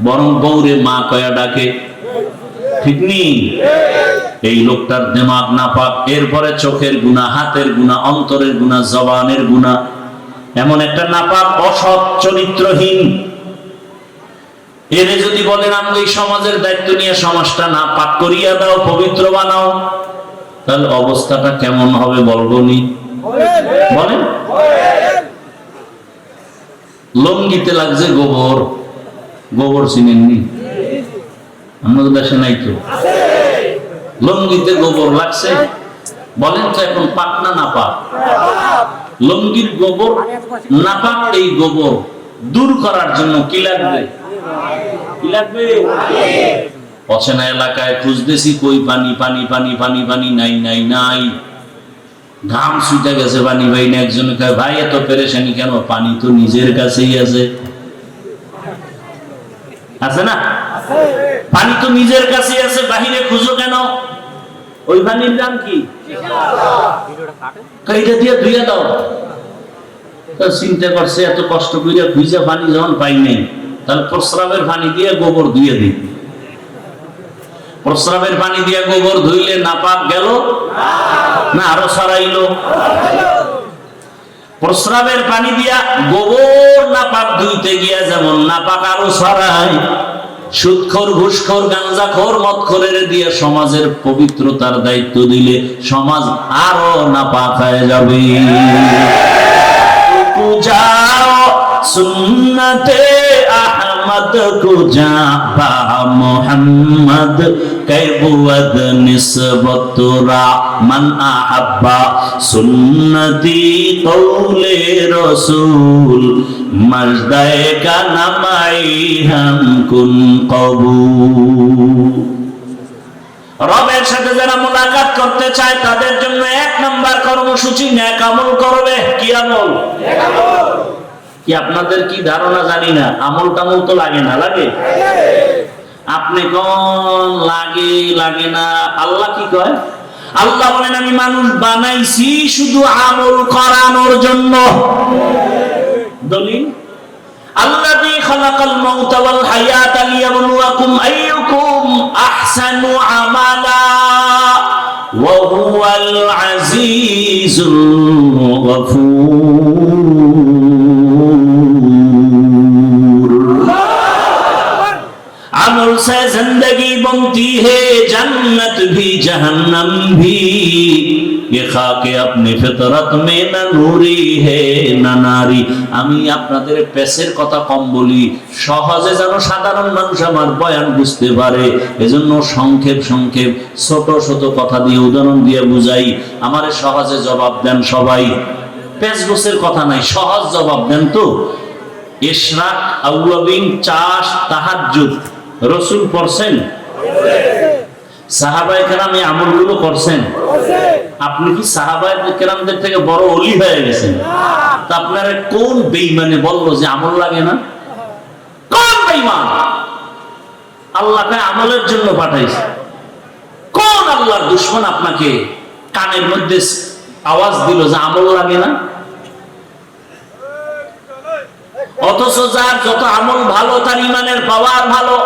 বরং বউরে মা কয়া ডাকে। ঠিক নেই? এই লোকটার দিমাগ না পাক। এরপরে চোখের গুনাহ, হাতের গুনাহ, অন্তরের গুনাহ, জবানের গুনাহ। এমন একটা নাপাক, অসৎ, চরিত্রহীন। এর যদি বলেন আমি এই সমাজের দায়িত্ব নিয়ে সমাজটা না পাক করিয়া দাও, পবিত্র বানাও, তাহলে অবস্থাটা কেমন হবে বলবনি? বলেন। লঙ্গিতে লাগছে গোবর। গোবর চিনেননি? আমাদের দেশে নাই তো। লঙ্গিতে গোবর লাগছে, বলেন তো এখন পাক না নাপাক? লঙ্গির গোবর নাপাক। এই গোবর দূর করার জন্য কি লাগবে? কি লাগবে? অচেনা এলাকায় খুঁজতেছি, কই পানি পানি পানি পানি পানি, নাই নাই নাই। ঘাম ছুটে গেছে, পানি ভাই না। একজন কয়, ভাই এত পেরেশানি কেন? পানি তো নিজের কাছেই আছে। আছে না? পানি তো নিজের কাছেই আছে, বাহিরে খুঁজো কেন? ওই পানির দাম কি? এটা দিয়ে ধুইয়া দাও। চিন্তা করছে, এত কষ্ট করে খুঁজে পানি যখন পাই নাই, তাহলে প্রস্রাবের পানি দিয়ে গোবর ধুয়ে দিই। প্রস্রাবের পানি দিয়ে গোবর ধুইলে নাপাক গেল না আরো ছড়াইলো? প্রস্রাবের পানি দিয়া গোবর নাপাক ধুইতে গিয়া যেমন নাপাক আরো ছড়ায়, সুদখোর, ঘুষখোর, গাঞ্জাখোর, মদখোরের দিয়ে সমাজের পবিত্রতার দায়িত্ব দিলে সমাজ আরো নাপাক হয়ে যাবে। সুন্নতে আহমদ কো জাবা মুহাম্মদ কাইবুদ নিসবত রা মান আহাব্বা সুন্নতি কওলে রাসূল মজদায়ে কা নামাই হাম কুন কবুল। রবের সাথে যারা মুলাকাত করতে চায় তাদের জন্য এক নাম্বার কর্মসূচি নেক আমল করবে। কি আমল? নেক আমল। কি আপনাদের কি ধারণা জানি না, আমল টামল তো লাগে না? লাগে। আপনি কোন লাগে লাগে না? আল্লাহ কি কয়? আল্লাহ বলেন আমি মানুষ বানাইছি শুধু আমল করানোর জন্য। দলিল আল্লাযী খালাকাল মাউতা ওয়াল হায়াতা লিয়াবলুয়াকুম আইয়ুকুম আহসানু আমালা ওয়া হুয়াল আজিজুল গফুর। अमल से जिंदगी बनती है जन्नत भी जहन्नम भी, ये खाके अपनी फितरत में न नूरी है न नारी। আমি আপনাদের পেশের কথা কম বলি, সহজে যেন সাধারণ মানুষ আমার বয়ান বুঝতে পারে, এজন্য সংক্ষেপ সংক্ষেপ ছোট ছোট কথা দিয়ে উদাহরণ দিয়ে বুঝাই। আমারে সহজে জবাব দেন সবাই, পেশগোছের কথা নাই, সহজ জবাব দেন তো। ইশরাক, আউয়াবিন, চাষ, তাহাজ্জুদ রাসূল পড়ছেন? সাহাবায়ে কেরাম এই আমলগুলো করছেন? আপনি কি সাহাবায়ে কেরামদের থেকে বড় ওলি হয়ে গেছেন? তা আপনারা কোন বেঈমানে বললো যে আমল লাগে না? কোন বেঈমান? আল্লাহকে আমলের জন্য পাঠাইছে। কোন আল্লাহর দুশমন আপনাকে কানের মধ্যে আওয়াজ দিল যে আমল লাগে না? অথচ যার যত আমল ভালো তার ইমানের পাওয়ার ভালো।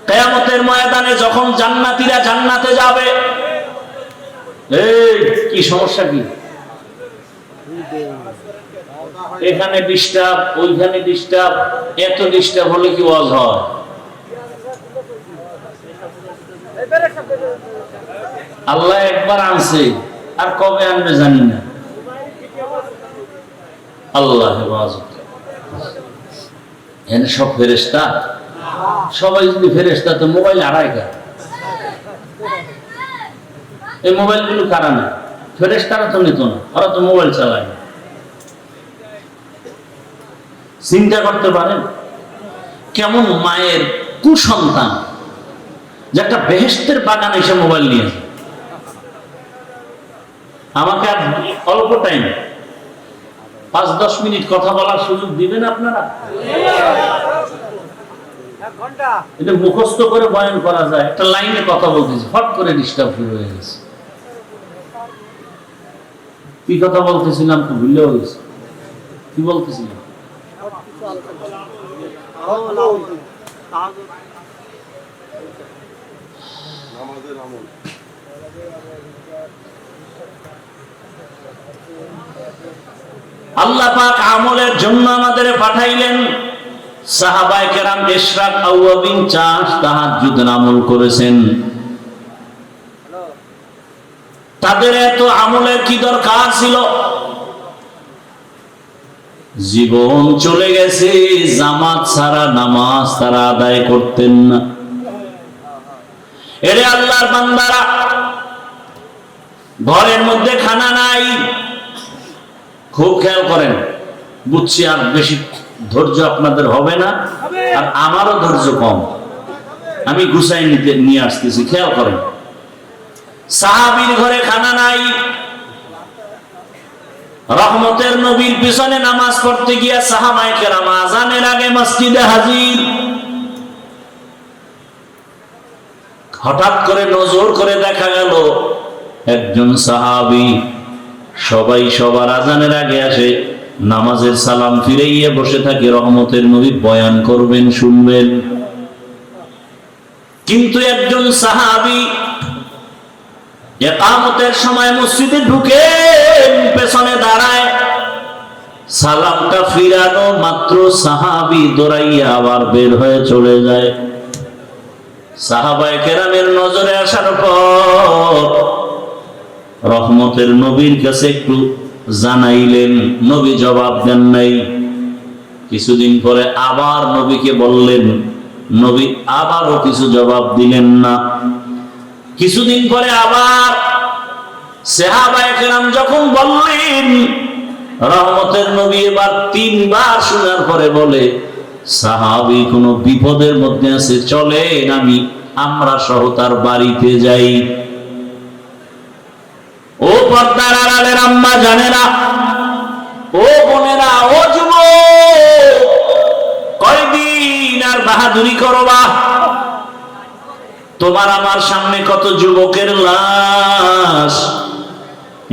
কিয়ামতের ময়দানে যখন জান্নাতীরা জান্নাতে যাবে, এই কি সমস্যা কি? এখানে ডিস্টার্ব, ওইখানে ডিস্টার্ব, এত ডিস্টার্ব হলে কি ওয়াজ হয়? আল্লাহ একবার আনছে, আর কবে আনবে জানি না। আল্লাহ হেফাজত। এখানে সব ফেরেশতা, সবাই যদি ফেরেশতা তো মোবাইল আড়াইকা, এই মোবাইল গুলো কারা না? ফেরেশতারা তো নিত না, ওরা তো মোবাইল চালায় না। চিন্তা করতে পারেন কেমন মায়ের কুসন্তান যে একটা বেহেশতের বাগান এসে মোবাইল নিয়ে যায়। আমাকে আর অল্প টাইম 5-10 মিনিট কথা বলার সুযোগ দিবেন আপনারা? এটা মুখস্থ করে বয়ান করা যায়, একটা লাইনে কথা বলতেছি, ফট করে ডিস্টার্ব শুরু হয়ে গেছে। কি কথা বলতেছিলাম তো ভুলেও গেছি। কি বলতেছিলাম? আল্লাহ পাক আমলের জন্য আমাদের পাঠাইলেন। সাহাবায়ে কেরাম ইশরাক আউয়াবিন চাষ তাহাজ্জুদ আমল করেছেন। তাদের এত আমলের কি দরকার ছিল? জীবন চলে গেছে, জামাত ছাড়া নামাজ তারা আদায় করতেন না। এরে আল্লাহর বান্দারা, ঘরের মধ্যে খানা নাই, খুব খেয়াল করেন। বুঝছি আর বেশি ধৈর্য আপনাদের হবে না, আর আমারও ধৈর্য কম, আমি গুছাই নিয়ে আসতেছি, খেয়াল করেন। সাহাবীর ঘরে খানা নাই, রহমতের নবীর পিছনে নামাজ পড়তে গিয়া সাহাবায়ে কেরাম আযানের আগে মসজিদে হাজির। হঠাৎ করে নজর করে দেখা গেল একজন সাহাবী সবাই সবার আযানের আগে আসে, নামাজের সালাম ফিরাইয়া বসে থাকে, রহমতের নবী বয়ান করবেন, শুনবেন। কিন্তু একজন সাহাবী ইকামতের সময় মসজিদে ঢুকে পেছনে দাঁড়ায়, সালামটা ফিরানো মাত্র সাহাবী দৌড়াইয়া আবার বের হয়ে চলে যায়। সাহাবায়ে কেরামের নজরে আসার পর রহমতের নবীর কাছে একটু জানাইলেন, নবী জবাব দেন নাই। কিছুদিন পরে আবার নবীকে বললেন, নবী আবারও কিছু জবাব দিলেন না। কিছুদিন পরে আবার সাহাবায়ে কেরাম যখন বললেন, রহমতের নবী এবার 3 বার শোনার পরে বলে, সাহাবী কোনো বিপদের মধ্যে আছে, চলেন আমরা সহ তার বাড়িতে যাই। ও পর্দার আড়ালের আম্মা জানেরা, ও বোনেরা, ও যুবক, কয়দিন আর বাহাদুরি করবা? তোমার আমার সামনে কত যুবকের লাশ,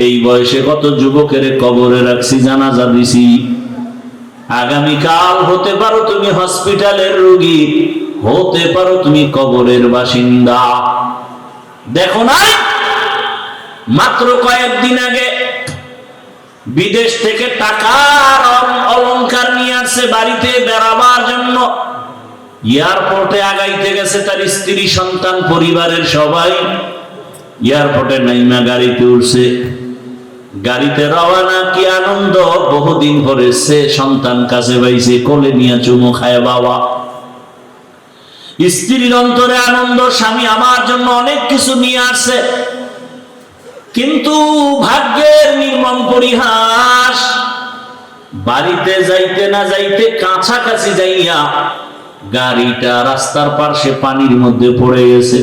এই বয়সে কত যুবকের কবরে রাখছি, জানাজা দিছি। আগামীকাল হতে পারো তুমি হসপিটালের রোগী, হতে পারো তুমি কবরের বাসিন্দা। দেখো না, মাত্র কয়েকদিন আগে বিদেশ থেকে টাকার অলংকার নিয়ে আসছে বাড়িতে বেড়াবার জন্য। এয়ারপোর্টে আগাইতে গেছে তার স্ত্রী, সন্তান, পরিবারের সবাই। এয়ারপোর্টে নাইমা গাড়িতে উঠছে, গাড়িতে রওনা, কি আনন্দ! বহুদিন পরে সে সন্তান কাছে পাইছে, কোলে নিয়ে চুমু খায় বাবা। স্ত্রীর অন্তরে আনন্দ, স্বামী আমার জন্য অনেক কিছু নিয়ে আসছে। কিন্তু ভাগ্যের নির্মম পরিহাস, বাড়িতে যাইতে না যাইতে কাছাকাছি যাইয়া গাড়িটা রাস্তার পাশে পানির মধ্যে পড়ে গেছে।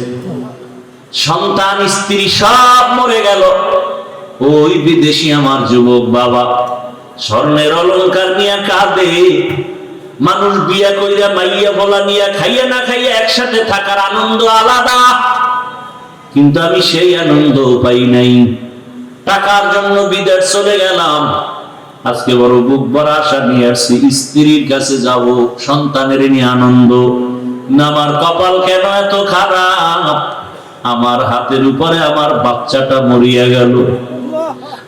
সন্তান, স্ত্রী সব মরে গেল। ওই বিদেশি আমার যুবক বাবা স্বর্ণের অলংকার নিয়ে কাঁদে। মানুষ বিয়া কইরা মাইয়া বলা নিয়ে খাইয়া না খাইয়া একসাথে থাকার আনন্দ আলাদা, কিন্তু আমি সেই আনন্দ পাই নাই। টাকার জন্য বিদেশ চলে গেলাম, আজকে বড় বুক ভরা আশা নিয়ে আসছি, স্ত্রীর কাছে যাব, সন্তানের নিয়ে আনন্দ। না আমার কপাল কেন এত খারাপ, আমার হাতের উপরে আমার বাচ্চাটা মরিয়া গেল,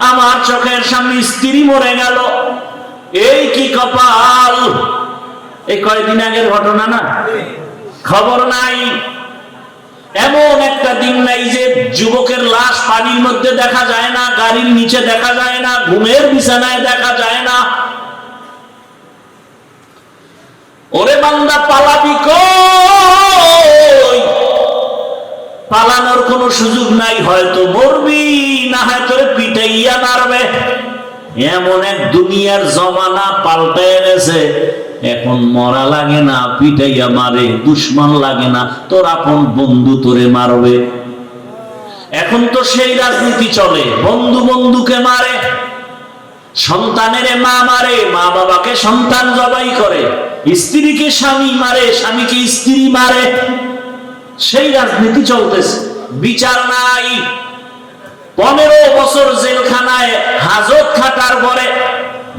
আমার চোখের সামনে স্ত্রী মরে গেল, এই কি কপাল। এই কয়েকদিন আগের ঘটনা না, খবর নাই। এমন একটা দিন নাই যে যুবকের লাশ পানির মধ্যে দেখা যায় না, গাড়ির নিচে দেখা যায় না, ঘুমের বিছানায় দেখা যায় না। ওরে বান্দা পালাবি কই? পালানোর কোনো সুযোগ নাই, হয়তো মরবি, না হয় তোরে পিটাইয়া মারবে। এমন এক দুনিয়ার জমানা পাল্টায় গেছে, এখন মরা লাগে না, পিটাইয়া মারে। দুশ্মন লাগে না, তোর আপন বন্ধু তোরে মারবে। এখন তো সেই রাজনীতি চলে, বন্ধু বন্ধুকে মারে, সন্তানের মা মারে, মা বাবাকে সন্তান জবাই করে, স্ত্রীকে স্বামী মারে, স্বামীকে স্ত্রী মারে। সেই রাজনীতি চলতেছে, বিচার নাই। 15 বছর জেলখানায় হাজত খাটার পরে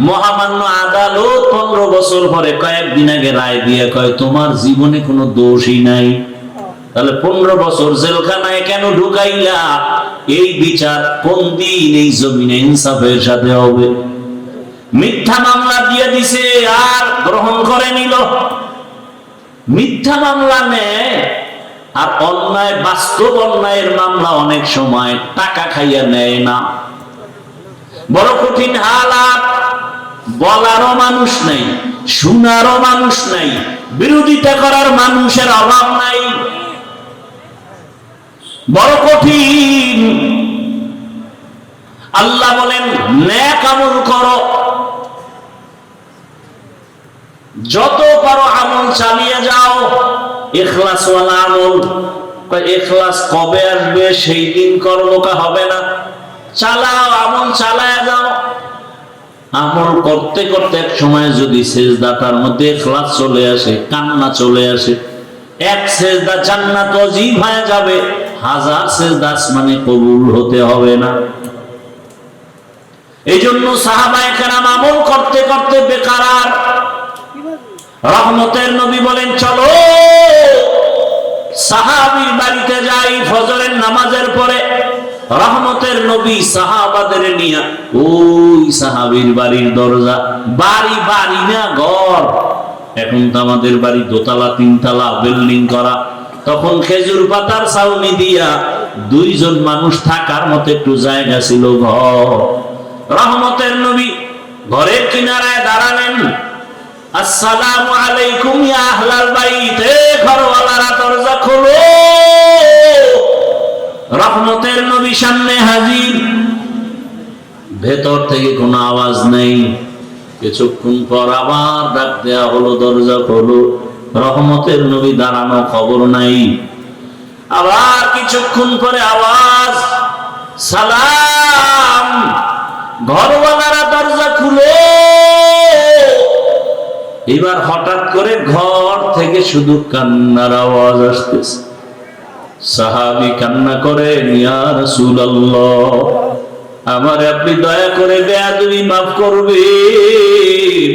মহামান্য আদালত 15 বছর পরে কয়েকদিন আগে রায় দিয়ে কয় তোমার জীবনে কোনো দোষই নাই। তাহলে 15 বছর জেলখানায় কেন ঢুকাইলা? এই বিচার কোন দিন এই জমিনে ইনসাফের সাথে হবে? মিথ্যা মামলা দিয়ে দিছে আর গ্রহণ করে নিল। মিথ্যা মামলা নেয় আর অন্যায়, বাস্তব অন্যায়ের মামলা অনেক সময় টাকা খাইয়া নেয় না। বড় কঠিন হালাত, বলারও মানুষ নাই, শোনারও মানুষ নাই, বিরোধিতা করার মানুষের অভাব নাই। বড় কঠিন। আল্লাহ বলেন নেক আমল করো, যত পারো আমল চালিয়ে যাও, ইখলাস ওয়ালা আমল। ইখলাস কবে আসবে? সেই দিন কর্মকা হবে না। চালাও, আমল চালায়া যাও। আমল করতে করতে এক সময় যদি সেজদাটার মধ্যে ইখলাস চলে আসে, কান্না চলে আসে, এক সেজদা জান্নাত ওয়াজিব হয়ে যাবে, 1000 সেজদা আসমানে কবুল হতে হবে না। এই জন্য সাহাবায়ে কেরাম আমল করতে করতে বেকারার। রহমতের নবী বলেন চলো সাহাবীর বাড়িতে যাই ফজরের নামাজের পরে। রহমতের নবী সাহাবাদের নিয়ে ওই সাহাবীর বাড়ির দরজা, বাড়ি বাড়ি না ঘর, এখন তো আমাদের বাড়ি দোতলা তিনতলা বিল্ডিং করা, তখন খেজুর পাতার ছাউনি দিয়া 2 জন মানুষ থাকার মতো একটু জায়গা ছিল, ঘর। রহমতের নবী ঘরের কিনারায় দাঁড়ালেন, আসসালামু আলাইকুম ইয়া আহলাল বাইত, ঘরওয়ালারা দরজা খোলো। রহমতের নবী সামনে হাজির, ভেতর থেকে কোনো আওয়াজ নেই। কিছুক্ষণ পর আবার ডাক দেয়া হলো, দরজা খোলো। রহমতের নবী দাঁড়ানো, খবর নাই। আবার কিছুক্ষণ পরে আওয়াজ, সালাম। ঘরওয়ালারা দরজা খুলো। এবার হঠাৎ করে ঘর থেকে শুধু কান্নার আওয়াজ আসতেছে। সাহাবী কান্না করে, ইয়া রাসূলুল্লাহ, আমারে আপনি দয়া করে বেয়াদবি মাফ করবেন।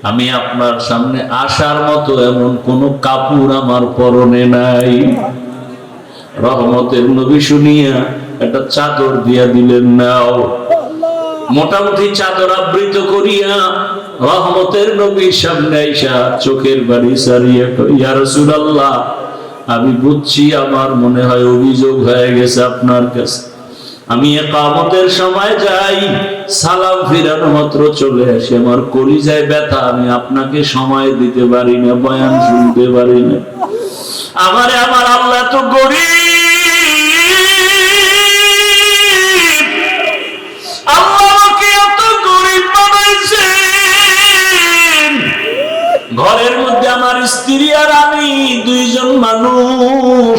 আমি আপনার সামনে আসার মতো এমন কোন কাপড় আমার পরনে নাই। রহমতের নবী শুনিয়া একটা চাদর দিয়া দিলেন, নাও। মোটামুটি চাদর আবৃত করিয়া রহমতের নবীর সামনে আইসা চোখের বাড়ি সারিয়া কই, ইয়া রাসূলুল্লাহ, আমি বুঝছি আমার মনে হয় অভিযোগ হয়ে গেছে আপনার কাছে। আমি ইকামতের সময় যাই, সালাম ফিরানো মাত্র চলে আসে, আমার কলিজায় ব্যথা, আমি আপনাকে সময় দিতে পারি না, বয়ান শুনতে পারি না। আমার আল্লাহ তো গরীব, আল্লাহকে এত গরীব বানাইছেন। ঘরের মধ্যে আমার স্ত্রী আর আমি 2 জন মানুষ,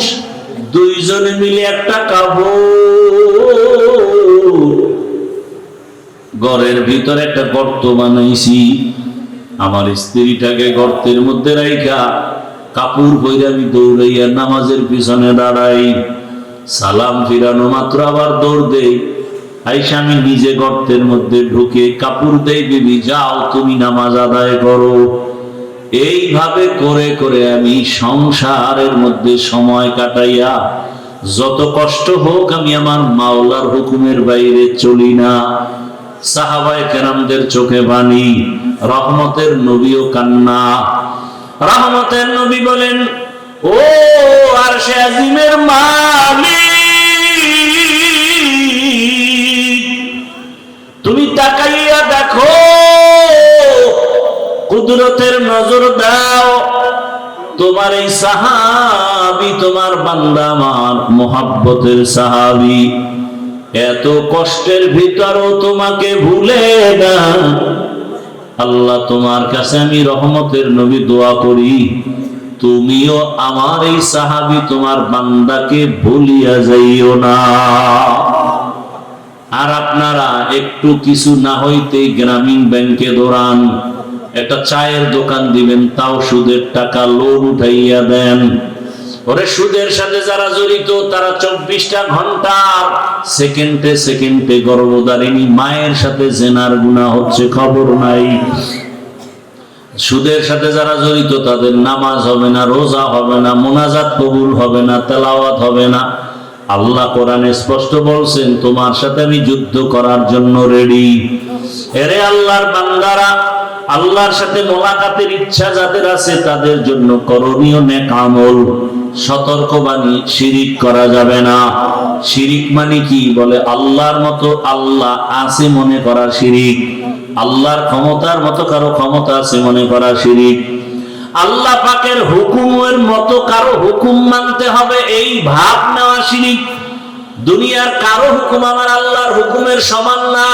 2 জনে মিলে একটা কাপড়। ঘরের ভিতরে একটা গর্ত বানাইছি, আমার স্ত্রীটাকে গর্তের মধ্যে রাইখা কাপড় পরে আমি দৌড়াইয়া নামাজের পিছনে দাঁড়াই। সালাম ফিরানো মাত্র আবার দৌড় দেই, আইসা আমি নিজে গর্তের মধ্যে ঢুকে কাপড় দেই, বিবি যাও তুমি নামাজ আদায় করো। এইভাবে করে করে আমি সংসারের মধ্যে সময় কাটাইয়া যত কষ্ট হোক আমি আমার মাওলার হুকুমের বাইরে চলি না। সাহাবায়ে কেরামদের চোখে পানি, রহমতের নবীও কান্না। রহমতের নবী বলেন, ও আরশে আজিমের মালিক, তুমি তাকাইয়া দেখো, কুদরতের নজর দাও, তোমার এই সাহাবী, তোমার বান্দা আমার মুহাব্বতের সাহাবী, এত কষ্টের ভিতরও তোমাকে ভুলে না। আল্লাহ, তোমার কাছে আমি রহমতের নবী দোয়া করি, তুমিও আমার এই সাহাবী তোমার বান্দাকে ভুলিয়া যাইও না। আর আপনারা একটু কিছু না হইতেই গ্রামীণ ব্যাংকে দৌড়ান, একটা চায়ের দোকান দিবেন, তাও সুদের টাকা লোন উঠাইয়া দেন। ওরে সুদের সাথে যারা জড়িত তারা 24টা ঘন্টা সেকেন্ডে সেকেন্ডে গর্ভধারিণী মায়ের সাথে জেনার গুনাহ হচ্ছে, খবর নাই। সুদের সাথে যারা জড়িত তাদের নামাজ হবে না, রোজা হবে না, মোনাজাত কবুল হবে না, তেলাওয়াত হবে না। আল্লাহ কোরআনে স্পষ্ট বলছেন, তোমার সাথে আমি যুদ্ধ করার জন্য রেডি। এরে আল্লাহর বান্দারা, আল্লাহর সাথে মোলাকাতের ইচ্ছা যাদের আছে তাদের জন্য করণীয় নেক আমল। সতর্কবাণী, শিরিক করা যাবে না। শিরিক মানে কি? বলে আল্লাহর মতো আল্লাহ আছে মনে করা শিরিক, আল্লাহর ক্ষমতার মতো কারো ক্ষমতা আছে মনে করা শিরিক, আল্লাহ পাকের হুকুমের মতো কারো হুকুম মানতে হবে এই ভাব নেওয়া শিরিক। দুনিয়ার কারো হুকুম আমার আল্লাহর হুকুমের সমান না।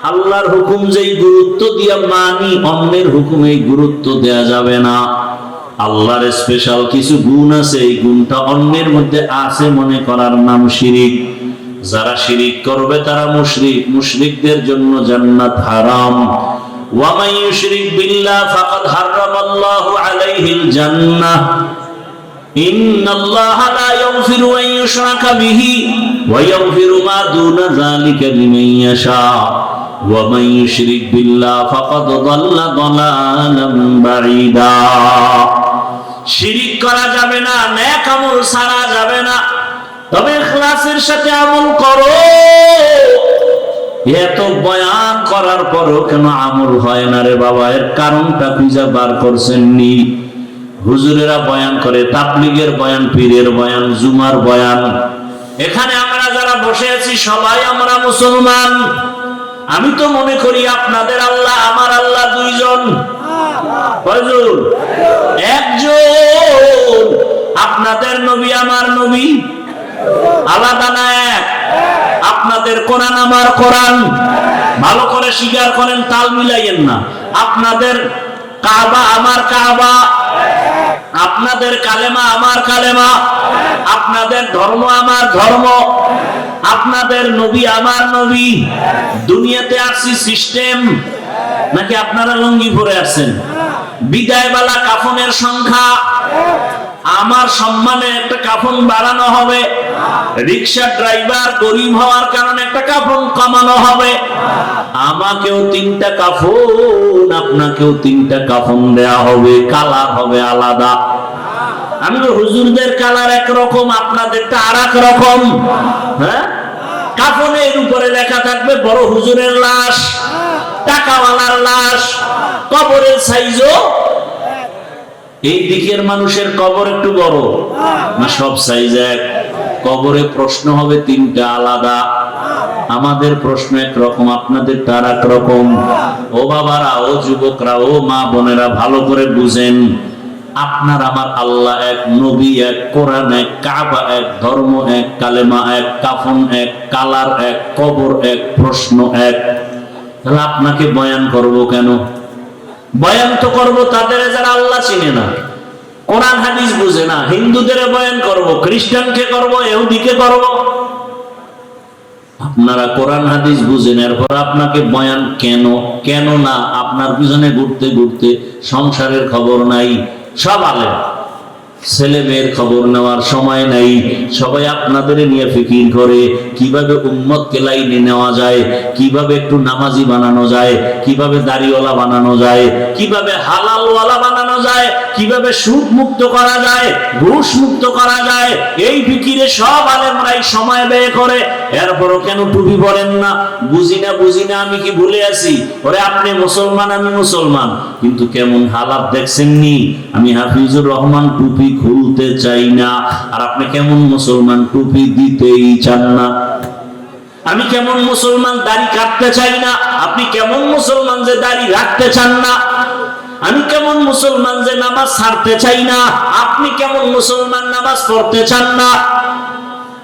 আল্লাহর হুকুম যেই গুরুত্ব দিয়া মানি, অন্যের হুকুমে গুরুত্ব দেয়া যাবে না। আল্লাহর স্পেশাল কিছু গুণ আছে, এই গুণটা অন্যের মধ্যে আছে মনে করার নাম শিরিক। যারা শিরিক করবে তারা মুশরিক, মুশরিকদের জন্য জান্নাত হারাম। ওয়া মান ইউশরিক বিল্লাহ ফাকাদ হারামাল্লাহু আলাইহিল জান্নাহ, ইন্নাল্লাহা লা ইয়াগফিরু আন ইউশরাকা বিহি ওয়া ইয়াগফিরু মা দুনা যালিকা লিমান ইয়াশা ওয়া মান ইউশরিক বিল্লাহ ফাকাদ দাল্লা দালালান বাঈদা। শিরিক করা যাবে না, নেক আমল ছাড়া যাবে না, তবে ইখলাসের সাথে আমল করো। এত বয়ান করার পরও কেন আমল হয় না রে বাবা? এর কারণটা খুঁজে বার করছেন নি? হুজুরেরা বয়ান করে, তাবলীগের বয়ান, পীরের বয়ান, জুমার বয়ান। এখানে আমরা যারা বসে আছি সবাই আমরা মুসলমান। আমি তো মনে করি আপনাদের আল্লাহ আমার আল্লাহ দুইজন। কয়জন? একজন। আপনাদের নবী আমার নবী আলাদা না এক? আপনাদের কোরআন আমার কোরআন, ভালো করে স্বীকার করেন, তাল মিলাইয়েন না। আপনাদের কাবা আমার কাবা, আপনাদের কালেমা আমার কালেমা, আপনাদের ধর্ম আমার ধর্ম, আপনাদের নবী আমার নবী। দুনিয়াতে আসছি সিস্টেম, নাকি আপনারা লুঙ্গি পরে আসছেন? বিদায়বেলা কাফনের সংখ্যা, আমার সম্মানে একটা কাফন বাড়ানো হবে, রিক্সা ড্রাইভার গরিব হওয়ার কারণে একটা কাফন কমানো হবে। আমাকেও 3টা কাফন, আপনাকেও 3টা কাফন দেয়া হবে, কালার হবে আলাদা। আমি তো হুজুরদের কালার একরকম, আপনাদেরটা আর এক রকম। হ্যাঁ, কাফনের উপরে লেখা থাকবে বড় হুজুরের লাশ, টাকাওয়ালার লাশ, কবরের সাইজও। এই দিকের মানুষের কবর একটু বড় না সব সাইজ এক? কবরে প্রশ্ন হবে 3টা আলাদা। আমাদের প্রশ্ন একরকম, আপনাদের তার একরকম। ও বাবারা, ও যুবকরা, ও মা বোনেরা, ভালো করে বুঝেন, আপনার আমার আল্লাহ এক, নবী এক, কোরআন এক, কাবা এক, ধর্ম এক, কালেমা এক, কাফন এক, কালার এক, কবর এক, প্রশ্ন এক। তাহলে আপনাকে বয়ান করব কেন? বয়ান তো করবো তাদের যারা আল্লাহ চিনে না, কোরআন হাদিস বুঝে না। হিন্দুদের বয়ান করব, খ্রিস্টানকে করব, ইহুদিকে করব। আপনারা কোরআন হাদিস বুঝেন, এরপর আপনাকে বয়ান কেন? কেন না? আপনার পিছনে ঘুরতে ঘুরতে সংসারের খবর নাই। সব আলেম, ছেলে মেয়ের খবর নেওয়ার সময় নাই। সবাই আপনাদের নিয়ে ফিকির করে কিভাবে উম্মতকে লাইনে নেওয়া যায়, কিভাবে একটু নামাজি বানানো যায়, কিভাবে দাড়িওয়ালা বানানো যায়, কিভাবে হালালওয়ালা বানানো যায়, কিভাবে সুদ মুক্ত করা যায়, ঘুষ মুক্ত করা যায়। এই ফিকিরে সব আলেমরাই সময় ব্যয় করে। এরপরও কেন টুপি পরেন না? বুঝি না আমি কি ভুলে আছি? ওরে আপনি মুসলমান, আমি মুসলমান, কিন্তু কেমন হালাত দেখছেননি? আমি হাফিজুর রহমান টুপি খুলতে চাই না, আর আপনি কেমন মুসলমান টুপি দিতেই চান না। আমি কেমন মুসলমান দাড়ি কাটতে চাই না, আপনি কেমন মুসলমান যে দাড়ি রাখতে চান না। আমি কেমন মুসলমান যে নামাজ ছাড়তে চাই না, আপনি কেমন মুসলমান নামাজ পড়তে চান না।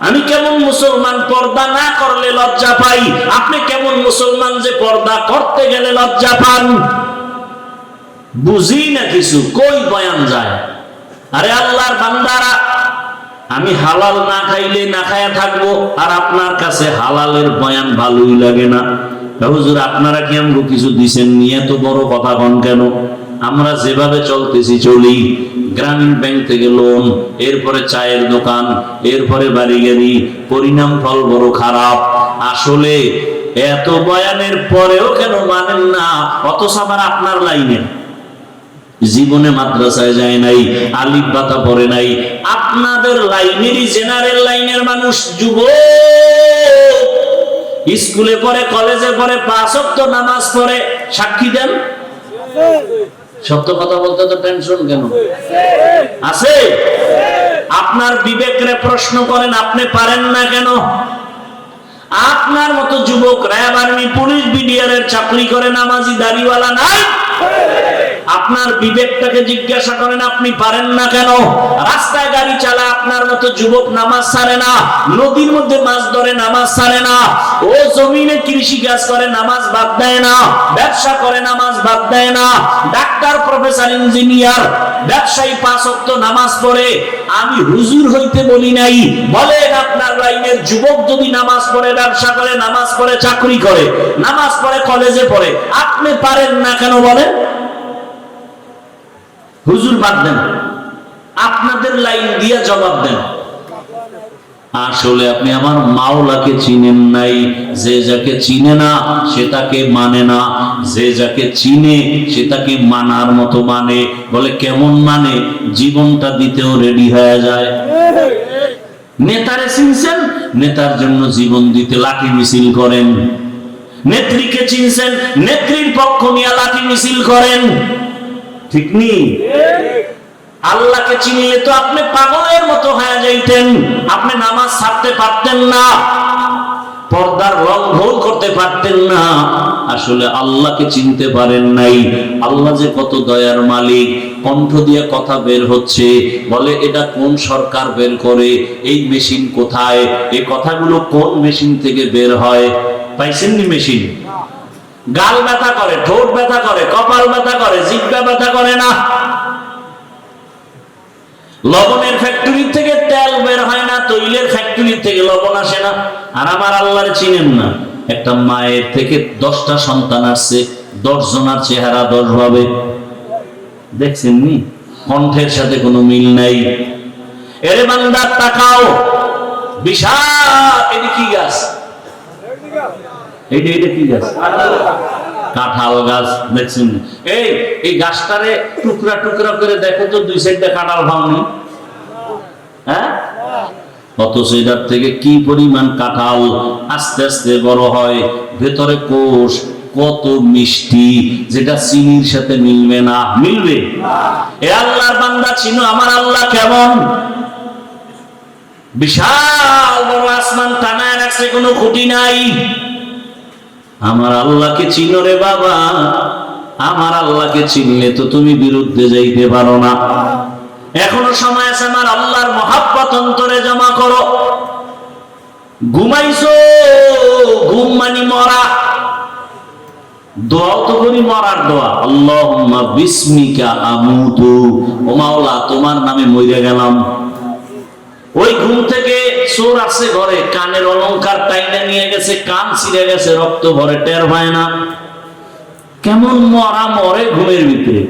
আমি কেমন মুসলমান পর্দা না করলে লজ্জা পাই, আপনি কেমন মুসলমান যে পর্দা করতে গেলে লজ্জা পান। বুঝি না কিছু, কই বয়ান যায়। আরে আল্লাহর বান্দারা, আমি হালাল না খাইলে না খায়া থাকবো, আর আপনার কাছে হালালের বয়ান ভালোই লাগে না। হুজুর আপনারা কি আমাকে কিছু দিছেন নিয়ে এত বড় কথা কন কেন? আমরা যেভাবে চলতেছি চলি, গ্রামীণ ব্যাংক থেকে লোন, এরপরে চায়ের দোকান, এরপরে বাড়ি গাড়ি, পরিণাম ফল বড় খারাপ। আসলে এত বয়ানের পরেও কেন মানেন না? অথচ আবার আপনার লাইনে জীবনে মাদ্রাসায় যায় নাই, আলিফ বাতা পড়ে নাই। আপনাদের লাইনেরই জেনারেল লাইনের মানুষ, যুবক, স্কুলে পড়ে, কলেজে পড়ে, 5 ওয়াক্ত নামাজ পড়ে। সাক্ষী দেন। সত্য কথা বলতে তো টেনশন কেন? আছে। আপনার বিবেকরে প্রশ্ন করেন, আপনি পারেন না কেন? আপনার মতো যুবক র্যাব, আর্মি, পুলিশ, বিডিআর এর চাকরি করে, নামাজি দাড়িওয়ালা নাই। আপনার বিবেকটাকে জিজ্ঞাসা করেন, আপনি পারেন না কেন? রাস্তায় গাড়ি চালায় আপনার মতো যুবক নামাজ ছাড়ে না, নদীর মধ্যে মাছ ধরে নামাজ ছাড়ে না, ও জমিনে কৃষি কাজ করে নামাজ বাদ দেয় না, ব্যবসা করে নামাজ বাদ দেয় না, ডাক্তার, প্রফেসর, ইঞ্জিনিয়ার, ব্যবসায়ী 5 ওয়াক্ত নামাজ পড়ে। আমি হুজুর হইতে বলি নাই। বলেন আপনার লাইনের যুবক যদি নামাজ পড়ে, ব্যবসা করে, নামাজ পড়ে, চাকরি করে, নামাজ পড়ে, কলেজে পড়ে, আপনি পারেন না কেন বলেন? হুজুর বাদ দেন, আপনাদের লাইন দিয়ে জবাব দেন। আসলে আপনি আমার মাওলাকে চিনেন নাই। যে যাকে চিনে না সে তাকে মানে না, যে যাকে চিনে সে তাকে মানার মতো মানে। বলে কেমন মানে? জীবনটা দিতেও রেডি হয়ে যায়। নেতারে চিনছেন, নেতার জন্য জীবন দিতে লাঠি মিছিল করেন। নেত্রীকে চিনছেন, নেত্রীর পক্ষ নিয়ে লাঠি মিছিল করেন। ঠিক নি? আল্লাহকে চিনলে তো আপনি পাগলের মতো হয়ে যাইতেন। আপনি নামাজ ছাড়তে পারতেন না, পর্দার লঙ্ঘন করতে পারতেন না। আসলে আল্লাহকে চিনতে পারেন নাই। আল্লাহ যে কত দয়ার মালিক। কণ্ঠ দিয়ে কথা বের হচ্ছে, বলে এটা কোন সরকার বের করে, এই মেশিন কোথায়, এই কথাগুলো কোন মেশিন থেকে বের হয়? পাইছেন নি মেশিন? গাল ব্যথা করে, ঠোঁট ব্যথা করে, কপাল ব্যথা করে, জিহ্বা ব্যথা করে না। লবণের ফ্যাক্টরি থেকে তেল বের হয় না, তৈলের ফ্যাক্টরি থেকে লবণ আসে না। আর আমার আল্লাহর চিনেন না। একটা মায়ের থেকে 10টা সন্তান আসছে, 10 জনের চেহারা 10 ভাবে। দেখছেন নি? কণ্ঠের সাথে কোনো মিল নাই। এরে বান্দা তাকাও, বিশাল, এটা কি গাছ? এইটা কি গাছ? কাঁঠাল গাছ। দেখছেন? এই গাছটারে টুকরা টুকরা করে দেখো তো, 2 সাইডে কাঁঠাল ভাঙনি। হ্যাঁ, অথচ এটার থেকে কি পরিমাণ কাঁঠাল আস্তে আস্তে বড় হয়। ভেতরে কোষ কত মিষ্টি, যেটা চিনির সাথে মিলবে না। মিলবে? এ আল্লাহর বান্দা চিনো আমার আল্লাহ কেমন? বিশাল বড় আসমান টানায় রাখছে, কোনো খুঁটি নাই। আমার আল্লাহকে চিনো রে বাবা। আমার আল্লাহকে চিনলে তো তুমি বিরুদ্ধে যাইতে পারো না। এখনো সময় আছে, আমার আল্লাহর মহাব্বত অন্তরে জমা করো। ঘুমাইছো, ঘুম মানে মরা। দোয়া তো করি মরার দোয়া, আল্লাহুম্মা বিসমিকা আমুতু, ও মাওলা তোমার নামে মরে গেলাম। ওই ঘুম থেকে চোর আছে ঘরে, কানের অলংকার টাইনা নিয়ে গেছে, কান ছিঁড়ে গেছে, রক্ত ভরে, টের পায় না। কেমন মরা মরে ঘুমের ভিতরে।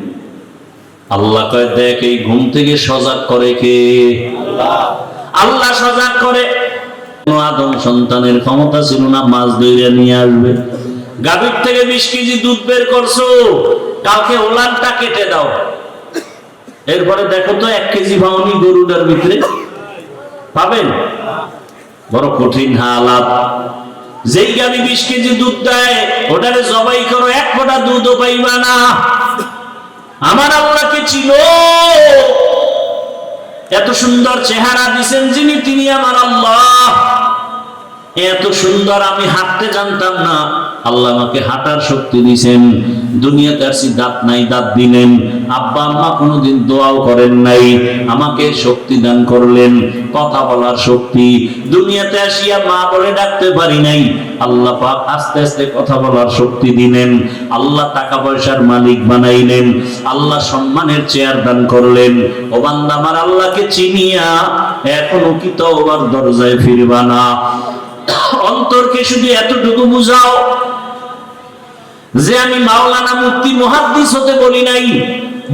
আল্লাহ কয় দেখ এই ঘুম থেকে সজাগ করে কে? আল্লাহ সজাগ করে। আদম সন্তানের ক্ষমতা ছিল না মাছ ধরে নিয়ে আসবে। গাভীর থেকে 20 কেজি দুধ বের করছো, কালকে ওলানটা কেটে দাও। এরপরে দেখো তো 1 কেজি পাওনি গরুটার ভিতরে, পাবেন? বড় কঠিন হালাত। যেই গাভী 20 কেজি দুধ দেয় ওটারে জবাই করো, 1 ফোঁটা দুধও পাইবা না। আমার আল্লাহকে চিনো? এত সুন্দর চেহারা দিছেন যিনি, তিনি আমার আল্লাহ। এত সুন্দর আমি হাঁটতে জানতাম না, আল্লাহ আমাকে হাঁটার শক্তি দিয়েছেন। দুনিয়াতে আসি দাঁত নাই, দাঁত দিলেন। আব্বা আম্মা কোনোদিন দোয়াও করেন নাই, আমাকে শক্তি দান করলেন, কথা বলার শক্তি। দুনিয়াতে আসিয়া মা বলে ডাকতে পারি নাই, আল্লাহ পাক আস্তে আস্তে কথা বলার শক্তি দিলেন। আল্লাহ টাকা পয়সার মালিক বানাইলেন, আল্লাহ সম্মানের চেয়ার দান করলেন। ও বান্দা, আমার আল্লাহকে চিনিয়া এখনো কি তওবার দরজায় ফিরবা না? অন্তরকে শুধু এতটুকু বুঝাও যে আমি মাওলানা মুফতি মুহাদ্দিস হতে বলি নাই,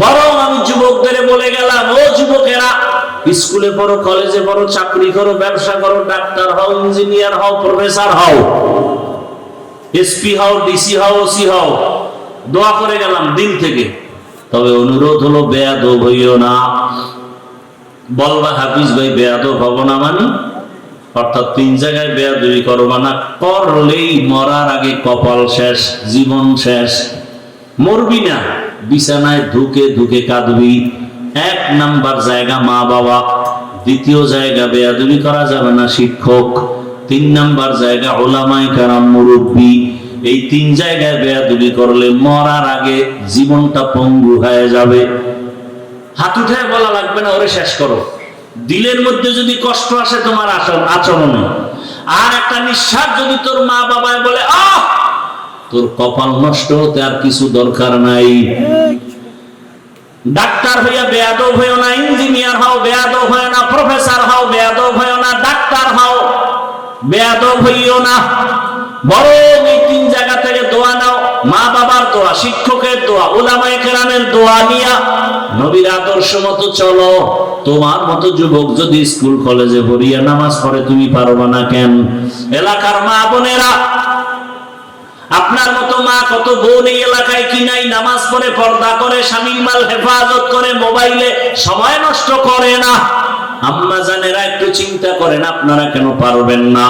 বরং আমি যুবকদের বলে গেলাম, ও যুবকেরা, স্কুলে পড়ো, কলেজে পড়ো, চাকরি করো, ব্যবসা করো, ডাক্তার হও, ইঞ্জিনিয়ার হও, প্রফেসর হও, এসপি হও, ডিসি হও, ওসি হও, দোয়া করে গেলাম দিন থেকে। তবে অনুরোধ হলো বেয়াদব হইও না। বলবা হাফিজ ভাই বেয়াদব হব না মানে? অর্থাৎ 3 জায়গায় বেয়াদবি করবা না, করলেই মরার আগে কপাল শেষ, জীবন শেষ। মরবি না, বিছানায় ধুকে ধুকে কাঁদবি। 1 নাম্বার জায়গা মা বাবা, 2য় জায়গা বেয়াদবি করা যাবে না শিক্ষক, 3 নাম্বার জায়গা উলামায়ে কেরাম মুরব্বী। এই 3 জায়গায় বেয়াদবি করলে মরার আগে জীবনটা পঙ্গু হয়ে যাবে। হাত উঠে বলা লাগবে না ওরে শেষ করো। দিলের মধ্যে যদি কষ্ট আসে তোমার আচরণে, আর একটা নিঃশ্বাস যদি তোর মা বাবায় বলে আহ, তোর কপাল নষ্ট হতে আর কিছু দরকার নাই। ডাক্তার হইয়া বেয়াদব হইও না, ইঞ্জিনিয়ার হও বেয়াদব হইও না, প্রফেসর হও বেয়াদব হইও না, ডাক্তার হও বেয়াদব হইও না। বরং এই 3 জায়গা থেকে দোয়া নাও, মা বাবার দোয়া, শিক্ষকের দোয়া, উলামায়ে কেরামের দোয়া নিয়া নবীর আদর্শ মতো চলো। তোমার মতো যুবক যদি স্কুল কলেজে পড়িয়া নামাজ পড়ে, তুমি পারবা না কেন? এলাকার মা বোনেরা, আপনার মতো মা কত বোন এই এলাকায় কি নাই, নামাজ পড়ে, পর্দা করে, স্বামীর মাল হেফাজত করে, মোবাইলে সময় নষ্ট করে না। আম্মা জানেরা একটু চিন্তা করেন, আপনারা কেন পারবেন না?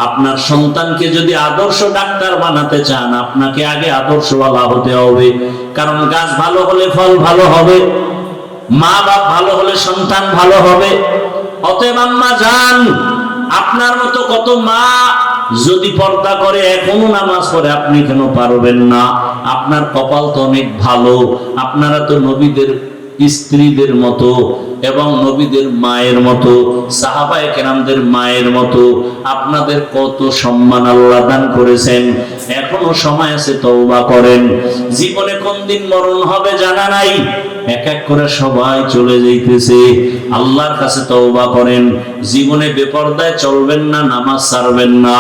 আপনার সন্তানকে যদি আদর্শ ডাক্তার বানাতে চান, আপনাকে আগে আদর্শওয়ালা হতে হবে। কারণ গাছ ভালো হলে ফল ভালো হবে, মা বাপ ভালো হলে সন্তান ভালো হবে। অতএব আম্মা জান, আপনার মতো কত মা যদি পর্দা করে, এখনো নামাজ পড়ে, আপনি কেন পারবেন না? আপনার কপাল তো অনেক ভালো। আপনারা তো নবীদের স্ত্রীদের মতো এবং নবীদের মায়ের মতো, সাহাবায়ে কেরামদের মায়ের মতো। আপনাদের কত সম্মান আল্লাহ দান করেছেন। এখনো সময় আছে, তওবা করেন। জীবনে কোন দিন মরণ হবে জানা নাই, এক এক করে সবাই চলে যাইতেছে। আল্লাহর কাছে তওবা করেন। জীবনে বেপরদায় চলবেন না, নামাজ ছাড়বেন না,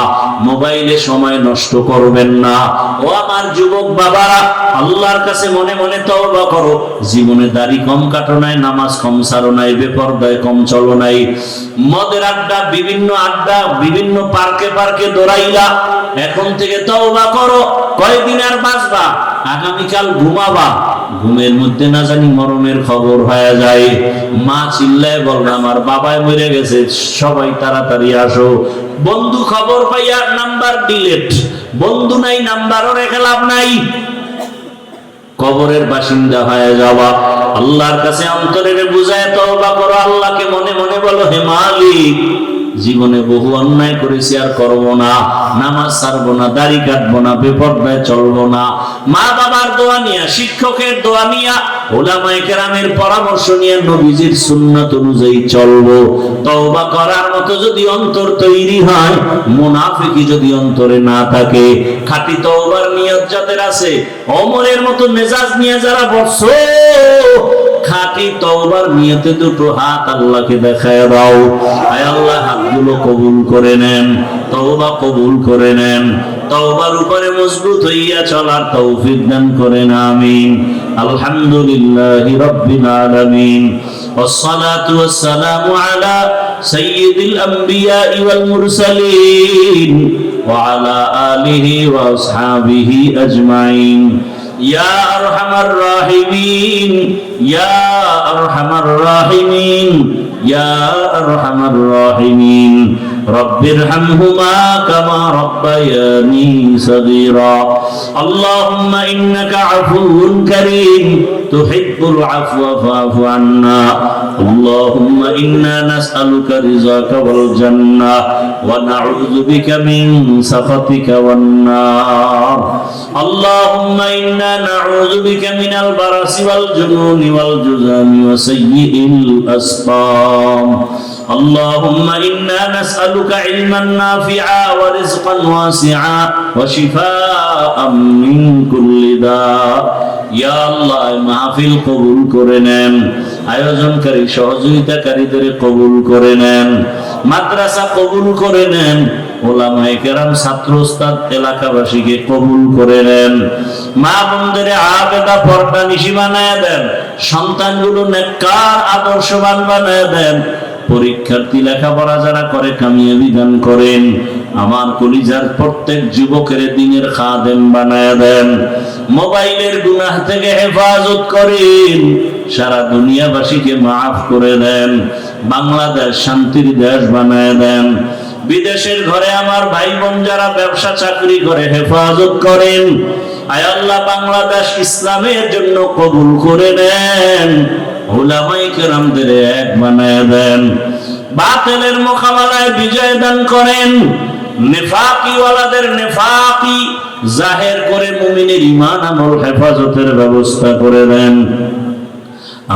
মোবাইলে সময় নষ্ট করবেন না। ও আমার যুবক বাবারা, আল্লাহর কাছে মনে মনে তওবা করো। জীবনে দাড়ি কম কাটো নাই, নামাজ কম ছাড়ো নাই, বেপরদায় কম চলো নাই, মদের আড্ডা, বিভিন্ন পার্কে পার্কে দৌড়াইলা। এখন থেকে তওবা করো। কয়দিন আর বাঁচবা? আগামীকাল ঘুমাবা, ঘুমের মধ্যে না জানি মরণের খবর হয়ে যায়। মা চিল্লায় বলবে আমার বাবাই মরে গেছে, সবাই তাড়াতাড়ি আসো। বন্ধু খবর পাইয়া নাম্বার ডিলেট, বন্ধু নাই, নাম্বারও রেখে লাভ নাই, কবরের বাসিন্দা হয়ে যাওয়া। আল্লাহর কাছে অন্তরের বুঝায় তওবা করো। আল্লাহকে মনে মনে বলো, হে মালিক, জীবনে বহু অন্যায় করেছি, আর করবো না, নামাজ ছাড়বো না, দাড়ি কাটবো না, বেপরদায় চলবো না। মা বাবার দোয়া নিয়া, শিক্ষকের দোয়া নিয়া, উলামায়ে কেরামের পরামর্শ নিয়ে নবীজির সুন্নাত অনুযায়ী চলবো। তওবা করার মতো যদি অন্তর তৈরি হয়, মুনাফিকি যদি অন্তরে না থাকে, খাঁটি তওবার নিয়ত যাদের আছে, ওমরের মতো মেজাজ নিয়ে যারা বসছো, খাঁটি তওবার নিয়তে দুটো হাত আল্লাহকে দেখায় দাও। আয় আল্লাহ, হাতগুলো কবুল করে নেন, তওবা কবুল করে নেন। তওবার উপরে মজবুত হইয়া চলার তৌফিক দান করেন আমিন। আলহামদুলিল্লাহি রাব্বিল আলামিন ওয়াসসালাতু ওয়াসসালামু আলা সাইয়্যিদিল আমবিয়া'i ওয়াল মুরসালিন ওয়া আলা আলিহি ওয়া আসহাবিহি আজমাইন। ইয়া আরহামার রাহিমিন, ইয়া আরহামার রাহিমিন, ইয়া আরহামার রাহিমিন। রব্বিরহামহুমা কামা রাব্বায়ানি সগীরা। আল্লাহুম্মা ইন্নাকা আফুউন কারীম তুহিব্বুল আফওয়া ফা'ফু আন্না। আল্লাহুম্মা ইন্না নাসআলুকা রিযাকা ওয়াল জান্নাহ ওয়া নাউযু বিকা মিন সাখাতিকা ওয়ান নার। আল্লাহুম্মা ইন্না নাউযু বিকা মিনাল বারাসি ওয়াল জুনুনি ওয়াল জুযামি ওয়া সাইয়্যিল আসকাম। اللهم إنا نسألك علما نافعا ورزقا واسعا وشفاء من كل داء। يا الله মাহফিল কবুল করে নেন, আয়োজনকারী সহযোগিতাকারীদের কবুল করে নেন, মাদ্রাসা কবুল করে নেন, ওলামায়ে কেরাম, ছাত্র ওস্তাদ, এলাকাবাসীকে কবুল করে নেন। মা বোনদের আবেদা পর্দা নিশি বানায় দেন, সন্তানগুলো নেককার আদর্শবান বানায় দেন। পরীক্ষার্থী লেখাপড়া যারা করে কামিয়াবি দান করেন। আমার কলিজার প্রত্যেক যুবকের দিনের খাদেম বানায় দেন। মোবাইলের গুনাহ থেকে হেফাজত করেন। সারা দুনিয়াবাসীকে মাফ করে দেন। বাংলাদেশ শান্তির দেশ বানায় দেন। বিদেশের ঘরে আমার ভাই বোন যারা ব্যবসা চাকরি করে হেফাজত করেন। আয় আল্লাহ বাংলাদেশ ইসলামের জন্য কবুল করে নেন। উলামায়ে কেরামদের এক বানায় দেন। বাতিলের মোকাবেলায় বিজয় দান করেন। নেফাকি ওয়ালাদের নেফাকি জাহের করে মুমিনের ঈমান আমল হেফাজতের ব্যবস্থা করে দেন।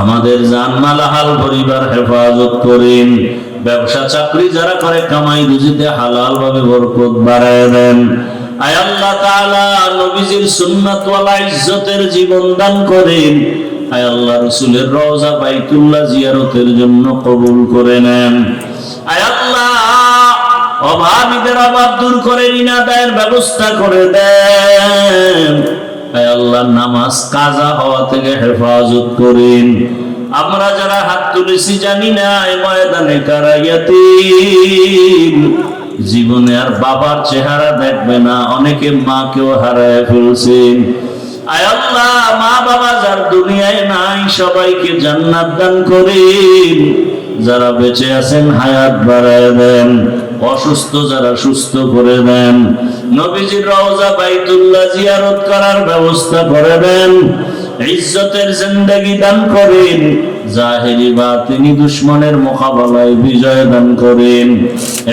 আমাদের জানমাল হাল পরিবার হেফাজত করেন। ব্যবসা চাকরি যারা করে কামাই রুজিতে হালাল ভাবে বরকত বাড়ায় দেন। আয় আল্লাহ তাআলা নবীজির সুন্নাত ওয়ালা ইজ্জতের জীবন দান করেন। আয় আল্লাহ রাসূলের রওজা বাইতুল্লাহ জিয়ারতের জন্য কবুল করে নেন। আয় আল্লাহ অভাবীদের অভাব দূর করে ঋণ আদায়ের ব্যবস্থা করে দেন। আয় আল্লাহ নামাজ কাজা হওয়া থেকে হেফাজত করেন। আমরা যারা হাত তুলেছি জানি না এই ময়দানে কারা ইয়াতীম, জীবনে আর বাবার চেহারা দেখবে না, অনেকে মাকেও হারায় ফেলছেন। আয় আল্লাহ মা বাবা যার দুনিয়ায় নাই সবাইকে জান্নাত দান করেন। যারা বেঁচে আছেন হায়াত বাড়ায় দেন। অসুস্থ যারা সুস্থ করে দেন। নবীজির রওজা বাইতুল্লাহ জিয়ারত করার ব্যবস্থা করে দেন। ইজ্জতের জিন্দেগি দান করেন। জাহেরি বাতিনি দুশমনের মোকাবেলায় বিজয় দান করেন।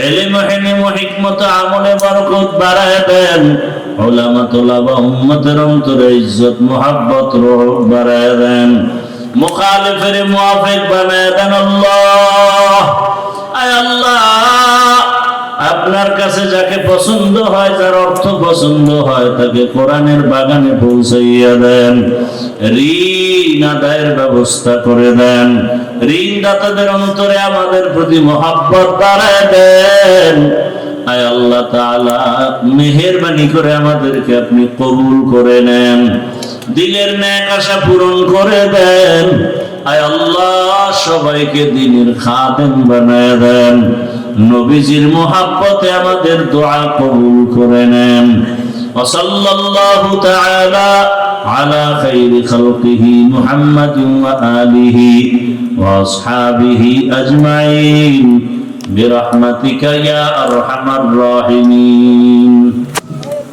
ইলম হিকমত হিকমত আমলে বরকত বাড়ায় দেন। উলামা তোলাবা উম্মতের অন্তরে ইজ্জত মুহাব্বত রূহ বাড়ায় দেন। মুখালিফের মুআফিক বানায় দেন আল্লাহ। আয় আল্লাহ আপনার কাছে যাকে পছন্দ হয়, যার অর্থ পছন্দ হয়, তাকে কোরআনের বাগানে পৌঁছাইয়া দেন। ঋণ আদায়ের ব্যবস্থা করে দেন। ঋণদাতাদের অন্তরে আমাদের প্রতি মহব্বত বাড়ায় দেন। আয় আল্লাহ তাআলা মেহেরবানি করে আমাদেরকে আপনি কবুল করে নেন। দিলের নেক আশা পূরণ করে দেন। আয় আল্লাহ সবাইকে দ্বীনের খাদেম বানায় দেন। নবীজির মুহাব্বতে আমাদের দোয়া কবুল করে নেন। ওয়া সাল্লাল্লাহু তাআলা আলা খাইরি খালকিহি মুহাম্মাদিন ওয়া আলিহি ওয়া আসহাবিহি আজমাইন বিরহমাতিকা ইয়া আরহামার রাহিমিন।